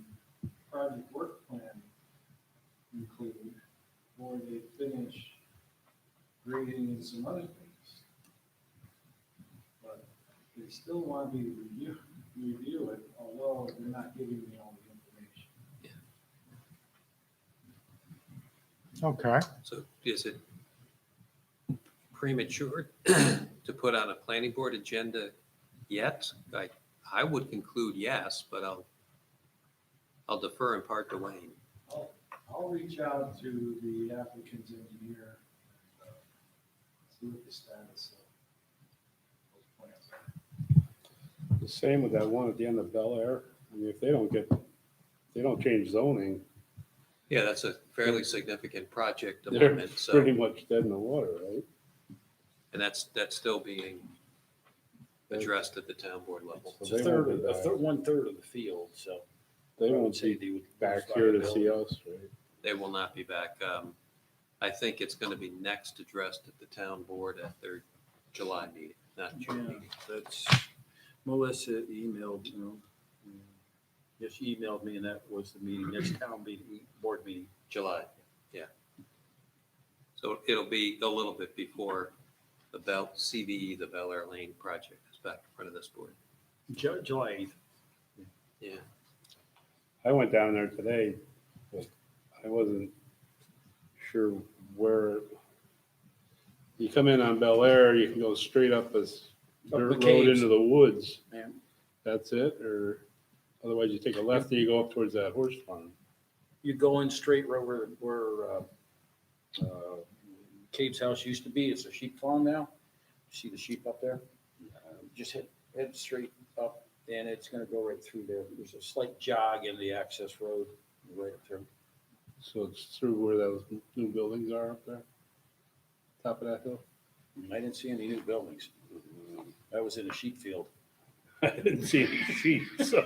project work plan include, before they finish grading and some other things. But they still want me to review it, although they're not giving me all the information. Okay. So is it premature to put on a planning board agenda yet? I would conclude yes, but I'll defer in part to Wayne. I'll reach out to the applicant's engineer and see what the status of those plans are. The same with that one at the end of Bel Air. I mean, if they don't change zoning, Yeah, that's a fairly significant project they're amendment, so, pretty much dead in the water, right? and that's still being addressed at the town board level. So It's a they third, won't be back. 1/3 of the field, so. They I would won't say be they would back lose here to viability. see us, right? They will not be back. I think it's going to be next addressed at the town board at their July meeting, not June Yeah, meeting. that's, Melissa emailed, you know, yeah, she emailed me and that was the meeting, next town meeting, board meeting. July, yeah. So it'll be a little bit before the CVE, the Bel Air Lane project is back in front of this board. July 8th. Yeah. I went down there today, but I wasn't sure where. You come in on Bel Air, you can go straight up this Up dirt the road caves. into the woods. Yeah. That's it, or otherwise you take a left and you go up towards that horse farm. You go in straight right where Cade's house used to be. It's a sheep farm now. See the sheep up there? Just head straight up and it's gonna go right through there. There's a slight jog in the access road right up through. So it's through where those new buildings are up there, top of that hill. I didn't see any new buildings. I was in a sheep field. I didn't see any sheep, so.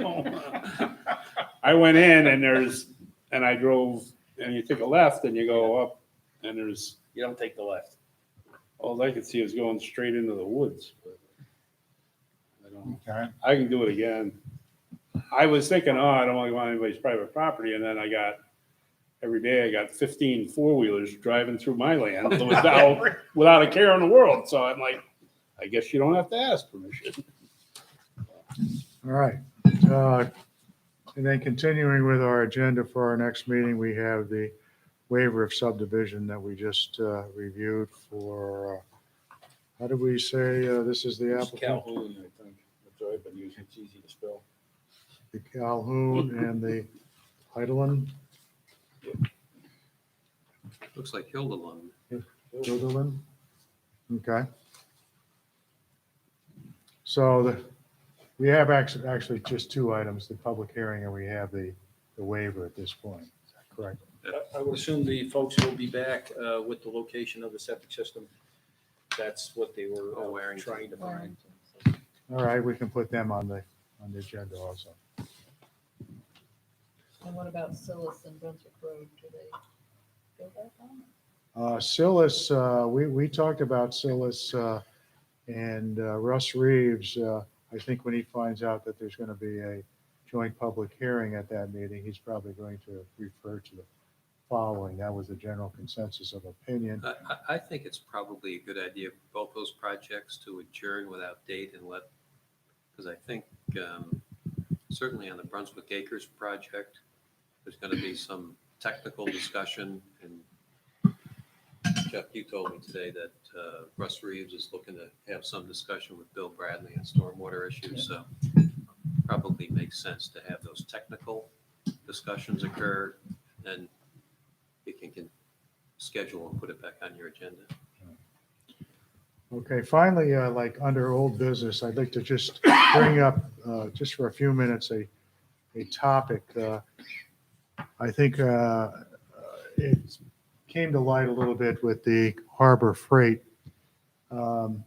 I went in and I drove, and you take a left and you go up, and there's, You don't take the left. all I could see was going straight into the woods. But I don't, Okay. I can do it again. I was thinking, I don't want to go on anybody's private property, and then every day I got 15 four-wheelers driving through my land without a care in the world, so I'm like, I guess you don't have to ask permission. All right. And then continuing with our agenda for our next meeting, we have the waiver of subdivision that we just reviewed for, how did we say this is the It's applicant? Calhoun, I think. That's what I've been using. It's easy to spell. The Calhoun and the Heidelin, Looks like Hildelund. Hildelin. Okay. So we have actually just two items, the public hearing and we have the waiver at this point. Is that correct? I would assume the folks will be back with the location of the septic system. That's what they were Oh, Warrington. trying to find. All right, we can put them on the agenda also. And what about Sillis and Brunswick Road? Do they go back on? Sillis, we talked about Sillis and Russ Reeves. I think when he finds out that there's going to be a joint public hearing at that meeting, he's probably going to refer to the following. That was the general consensus of opinion. I think it's probably a good idea for both those projects to adjourn without date and because I think certainly on the Brunswick Acres project, there's going to be some technical discussion. And Jeff, you told me today that Russ Reeves is looking to have some discussion with Bill Bradley on stormwater issues. So probably makes sense to have those technical discussions occur. And you can schedule and put it back on your agenda. Okay, finally, like under old business, I'd like to just bring up, just for a few minutes, a topic. I think it came to light a little bit with the Harbor Freight. In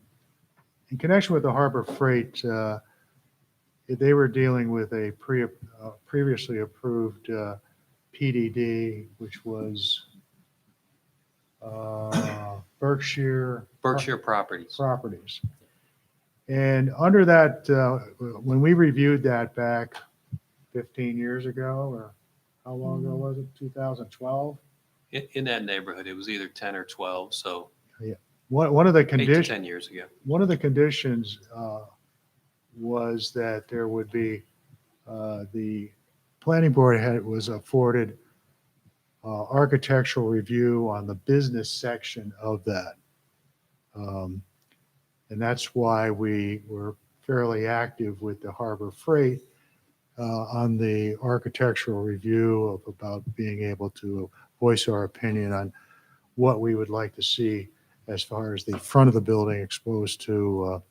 connection with the Harbor Freight, they were dealing with a previously approved PDD, which was Berkshire Properties. Properties. And under that, when we reviewed that back 15 years ago, or how long ago was it? 2012? In that neighborhood, it was either 10 or 12, so One of the 8 to conditions, 10 years ago. one of the conditions was that there would be, the planning board was afforded architectural review on the business section of that. And that's why we were fairly active with the Harbor Freight on the architectural review of about being able to voice our opinion on what we would like to see as far as the front of the building exposed to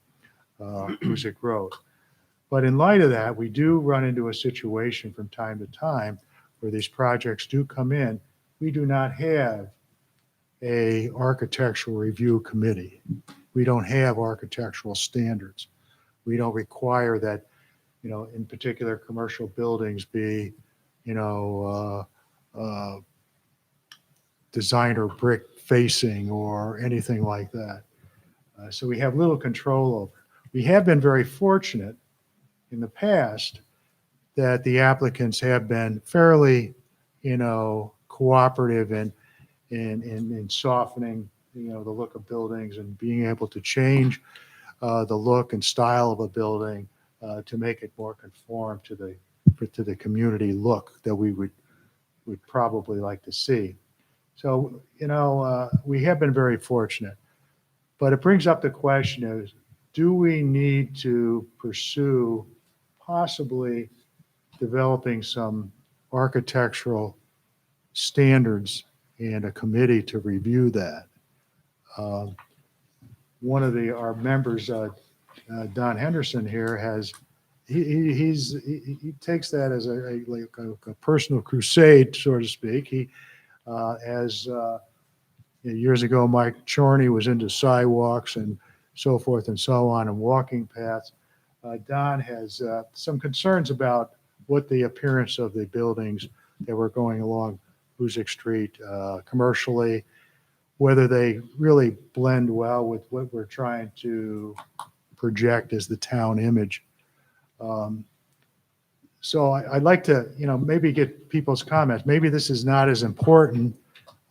Hoosick Road. But in light of that, we do run into a situation from time to time where these projects do come in. We do not have a architectural review committee. We don't have architectural standards. We don't require that, in particular commercial buildings be, designer brick facing or anything like that. So we have little control over. We have been very fortunate in the past that the applicants have been fairly, cooperative in softening, the look of buildings and being able to change the look and style of a building to make it more conform to the community look that we would probably like to see. So, we have been very fortunate, but it brings up the question is, do we need to pursue possibly developing some architectural standards and a committee to review that? One of our members, Don Henderson here, he takes that as a personal crusade, so to speak. Years ago, Mike Chorney was into sidewalks and so forth and so on, and walking paths. Don has some concerns about what the appearance of the buildings that were going along Hoosick Street commercially, whether they really blend well with what we're trying to project as the town image. So I'd like to, maybe get people's comments. Maybe this is not as important.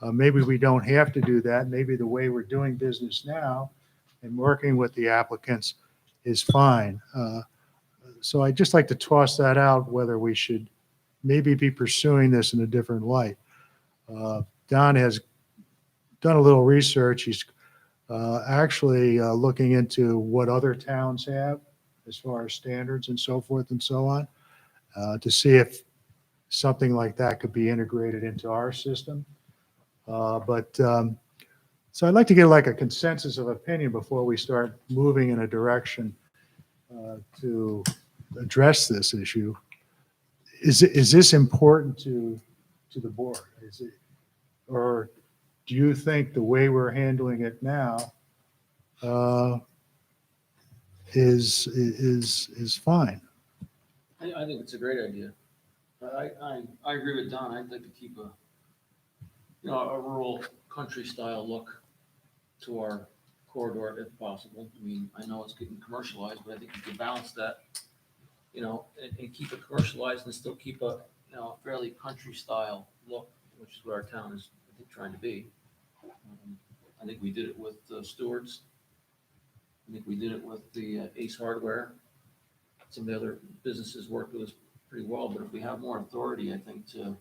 Maybe we don't have to do that. Maybe the way we're doing business now and working with the applicants is fine. So I'd just like to toss that out, whether we should maybe be pursuing this in a different light. Don has done a little research. He's actually looking into what other towns have as far as standards and so forth and so on, to see if something like that could be integrated into our system. So I'd like to get like a consensus of opinion before we start moving in a direction to address this issue. Is this important to the board? Or do you think the way we're handling it now is fine? I think it's a great idea. I agree with Don. I'd like to keep a rural country style look to our corridor if possible. I mean, I know it's getting commercialized, but I think you can balance that, and keep it commercialized and still keep a, fairly country style look, which is what our town is, I think, trying to be. I think we did it with Stewart's. I think we did it with the Ace Hardware. Some of the other businesses worked with us pretty well, but if we have more authority, I think, to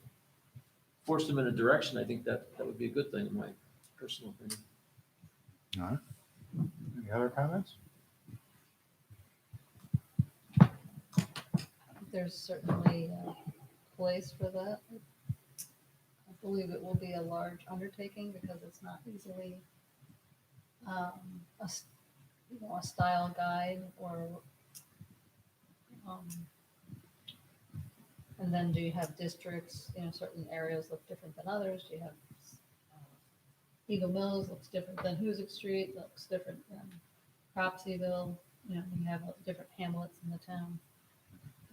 force them in a direction, I think that would be a good thing, in my personal opinion. All right. Any other comments? There's certainly a place for that. I believe it will be a large undertaking because it's not easily a style guide or And then do you have districts, certain areas look different than others? Do you have Eagle Mills looks different than Hoosick Street, looks different than Cropsyville, you have different hamlets in the town.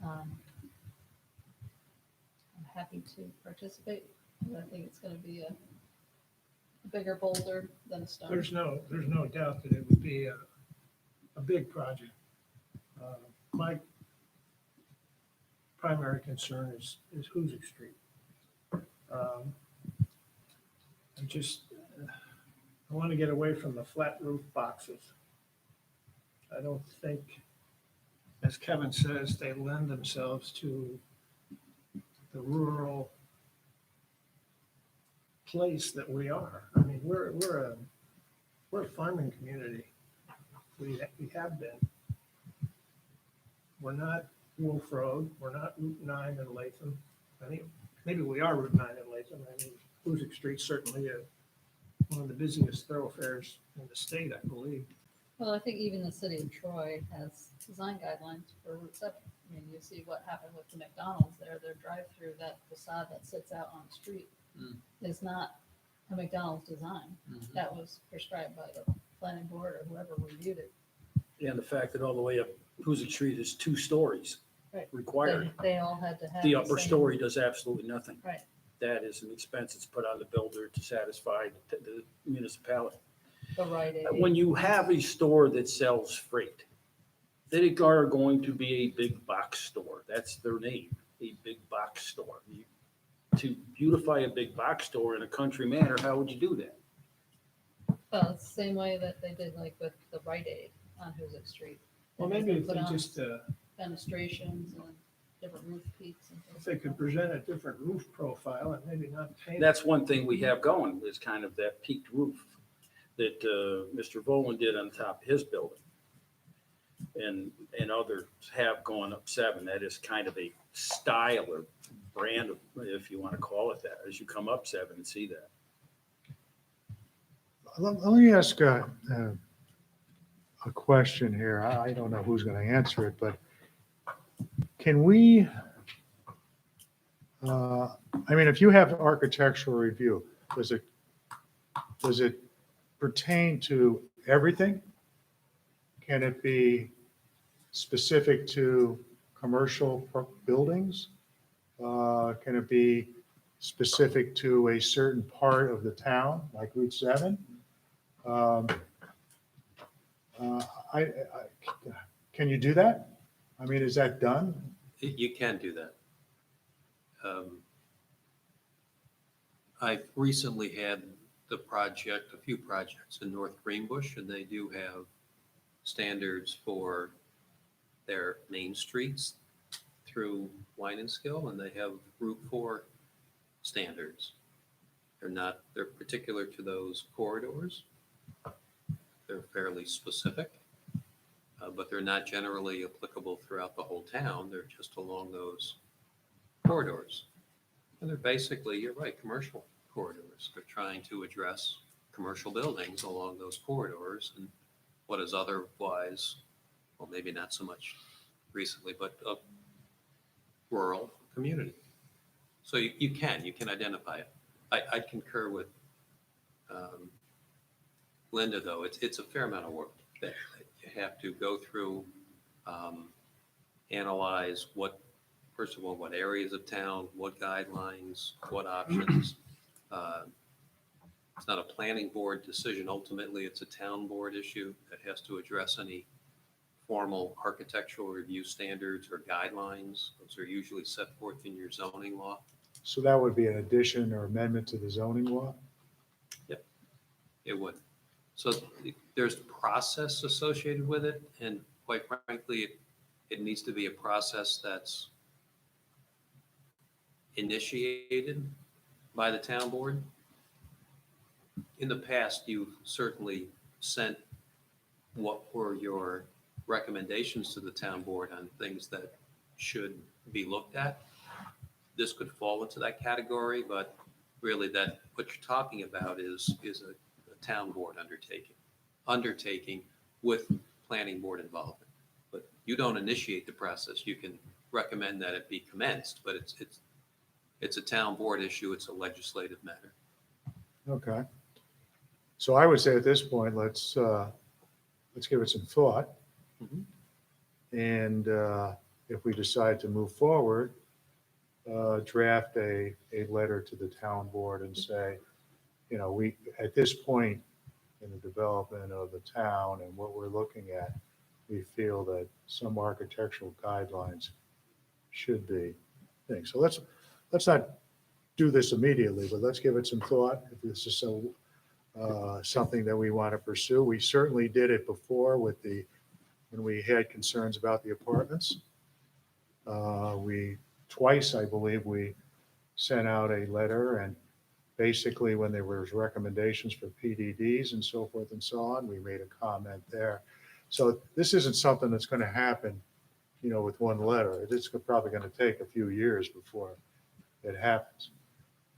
I'm happy to participate, but I think it's gonna be a bigger boulder than a stone. There's no doubt that it would be a big project. My primary concern is Hoosick Street. I want to get away from the flat roof boxes. I don't think, as Kevin says, they lend themselves to the rural place that we are. I mean, we're a farming community. We have been. We're not Wolf Road. We're not Route 9 in Latham. I think maybe we are Route 9 in Latham. I mean, Hoosick Street certainly one of the busiest thoroughfares in the state, I believe. Well, I think even the city of Troy has design guidelines for Route 7. I mean, you see what happened with the McDonald's there, their drive-through, that facade that sits out on the street is not a McDonald's design. That was prescribed by the planning board or whoever reviewed it. And the fact that all the way up Hoosick Street is 2 stories Right. required. They all had to have. The upper same- story does absolutely nothing. Right. That is an expense that's put on the builder to satisfy the municipality. The right age. When you have a store that sells freight, they are going to be a big box store. That's their name, a big box store. To beautify a big box store in a country manner, how would you do that? Well, it's the same way that they did like with the Rite Aid on Hoosick Street. Well, They maybe if put they on just, Fenestrations and different roof peaks and things. if they could present a different roof profile and maybe not paint. That's one thing we have going, is kind of that peaked roof that Mr. Volan did on top of his building. And others have gone up 7. That is kind of a style or brand, if you want to call it that, as you come up 7 and see that. Let me ask a question here. I don't know who's going to answer it, but can we, I mean, if you have architectural review, does it pertain to everything? Can it be specific to commercial buildings? Can it be specific to a certain part of the town, like Route 7? Can you do that? I mean, is that done? You can do that. I've recently had a few projects in North Greenbush, and they do have standards for their main streets through Wine and Skill, and they have Route 4 standards. They're particular to those corridors. They're fairly specific, but they're not generally applicable throughout the whole town. They're just along those corridors. And they're basically, you're right, commercial corridors. They're trying to address commercial buildings along those corridors and what is otherwise, well, maybe not so much recently, but a rural community. So you can identify it. I concur with Linda, though. It's a fair amount of work that you have to go through, analyze first of all, what areas of town, what guidelines, what options. It's not a planning board decision. Ultimately, it's a town board issue that has to address any formal architectural review standards or guidelines. Those are usually set forth in your zoning law. So that would be an addition or amendment to the zoning law? Yep, it would. So there's process associated with it, and quite frankly, it needs to be a process that's initiated by the town board. In the past, you've certainly sent what were your recommendations to the town board on things that should be looked at. This could fall into that category, but really what you're talking about is a town board undertaking with planning board involvement. But you don't initiate the process. You can recommend that it be commenced, but it's a town board issue, it's a legislative matter. Okay. So I would say at this point, let's give it some thought. Mhm. And if we decide to move forward, draft a letter to the town board and say, you know, we, at this point in the development of the town and what we're looking at, we feel that some architectural guidelines should be things. So let's not do this immediately, but let's give it some thought. If this is something that we want to pursue, we certainly did it before when we had concerns about the apartments. Twice, I believe, we sent out a letter, and basically when there was recommendations for PDDs and so forth and so on, we made a comment there. So this isn't something that's going to happen, you know, with one letter. It's probably going to take a few years before it happens.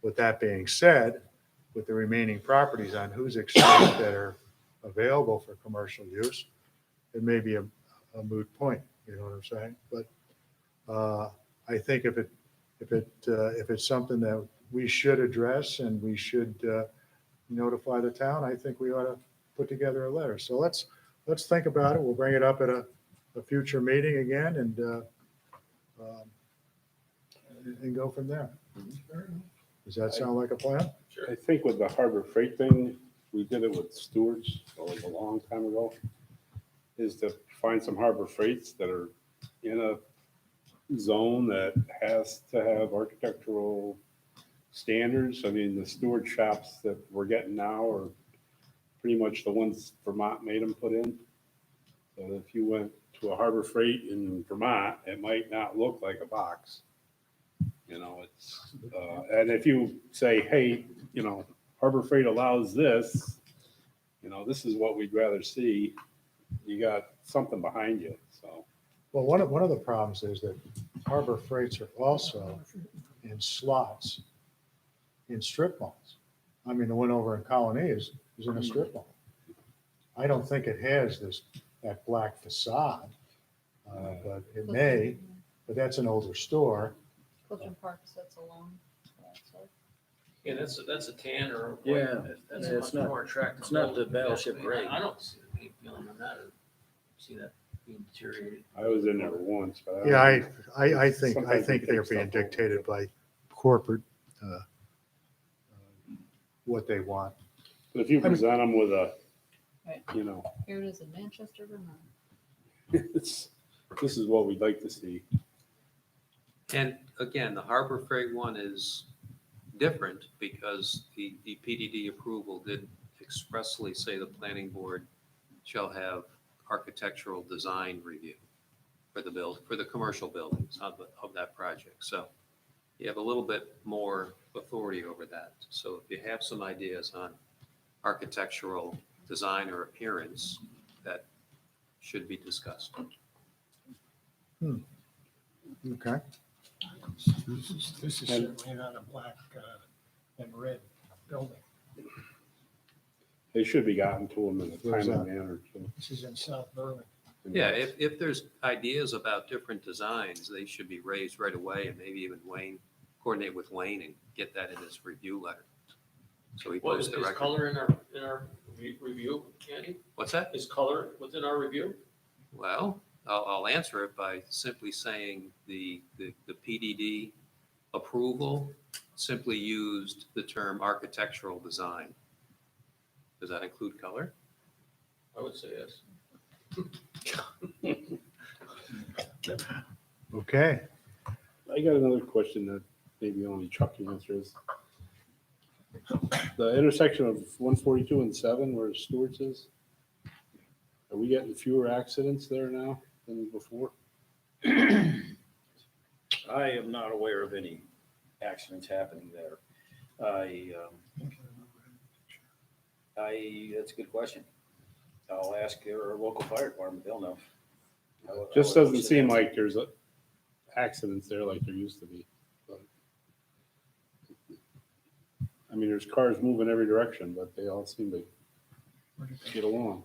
With that being said, with the remaining properties on Hoosick Street that are available for commercial use, it may be a moot point, you know what I'm saying? But I think if it's something that we should address and we should notify the town, I think we ought to put together a letter. So let's think about it. We'll bring it up at a future meeting again and go from there. Does that sound like a plan? I think with the Harbor Freight thing, we did it with Stewart's like a long time ago, is to find some Harbor Freights that are in a zone that has to have architectural standards. I mean, the Stewart shops that we're getting now are pretty much the ones Vermont made them put in. So if you went to a Harbor Freight in Vermont, it might not look like a box. You know, it's, and if you say, hey, you know, Harbor Freight allows this, you know, this is what we'd rather see, you got something behind you, so. Well, one of the problems is that Harbor Freights are also in slots in strip malls. I mean, the one over in Colony is in a strip mall. I don't think it has that black facade, but it may, but that's an older store. Clifton Park sits along that side. Yeah, that's a tan or a white. Yeah, That's yeah, a it's much not- more attractive. it's not the color. Battleship gray. I don't see any feeling on that or see that being deteriorated. I was in there once, but. Yeah, I think Sometimes we they're take being stuff over. dictated by corporate, what they want. But if you present them with a, Right. you know, Here it is in Manchester, Vermont. this is what we'd like to see. And again, the Harbor Freight one is different because the PDD approval did expressly say the planning board shall have architectural design review for the commercial buildings of that project. So you have a little bit more authority over that. So if you have some ideas on architectural design or appearance, that should be discussed. Okay. This is certainly not a black and red building. They should be gotten to them in a Where's timely that? manner. Too. This is in South Berlin. Yeah, if there's ideas about different designs, they should be raised right away and maybe even coordinate with Wayne and get that in his review letter. So he What is posts the record. color in our review, Andy? What's that? Is color within our review? Well, I'll answer it by simply saying the PDD approval simply used the term architectural design. Does that include color? I would say yes. Okay. I got another question that maybe only Chuck can answer is. The intersection of 142 and 7 where Stewart's is, are we getting fewer accidents there now than before? I am not aware of any accidents happening there. That's a good question. I'll ask our local fire department, they'll know. Just doesn't seem like there's accidents there like there used to be. But, I mean, there's cars moving every direction, but they all seem to get along.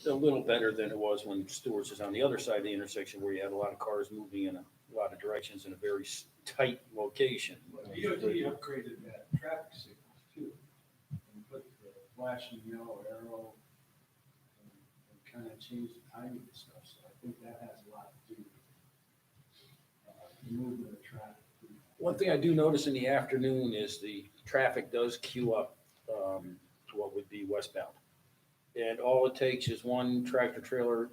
A little better than it was when Stewart's is on the other side of the intersection where you had a lot of cars moving in a a lot of directions in a very tight location. DOT upgraded that traffic signal too, and put the flashing yellow arrow and kind of changed the timing and stuff, so I think that has a lot to do with the movement of traffic. One thing I do notice in the afternoon is the traffic does queue up, what would be westbound. And all it takes is one tractor trailer,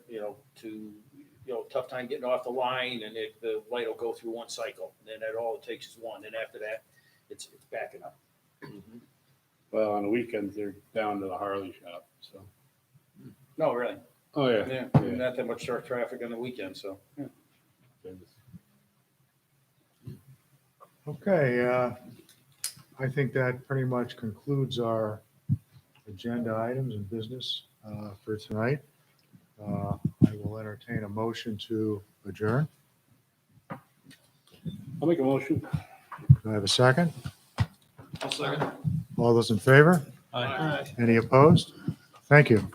tough time getting off the line, and the light will go through one cycle. And then that all it takes is one, and after that, it's backing up. Well, on the weekends, they're down to the Harley shop, so. No, really. Oh, yeah. Yeah, Yeah. not that much truck traffic on the weekend, so. Yeah. Okay, I think that pretty much concludes our agenda items and business for tonight. I will entertain a motion to adjourn. I'll make a motion. Do I have a second? I'll second. All those in favor? Any opposed? Thank you.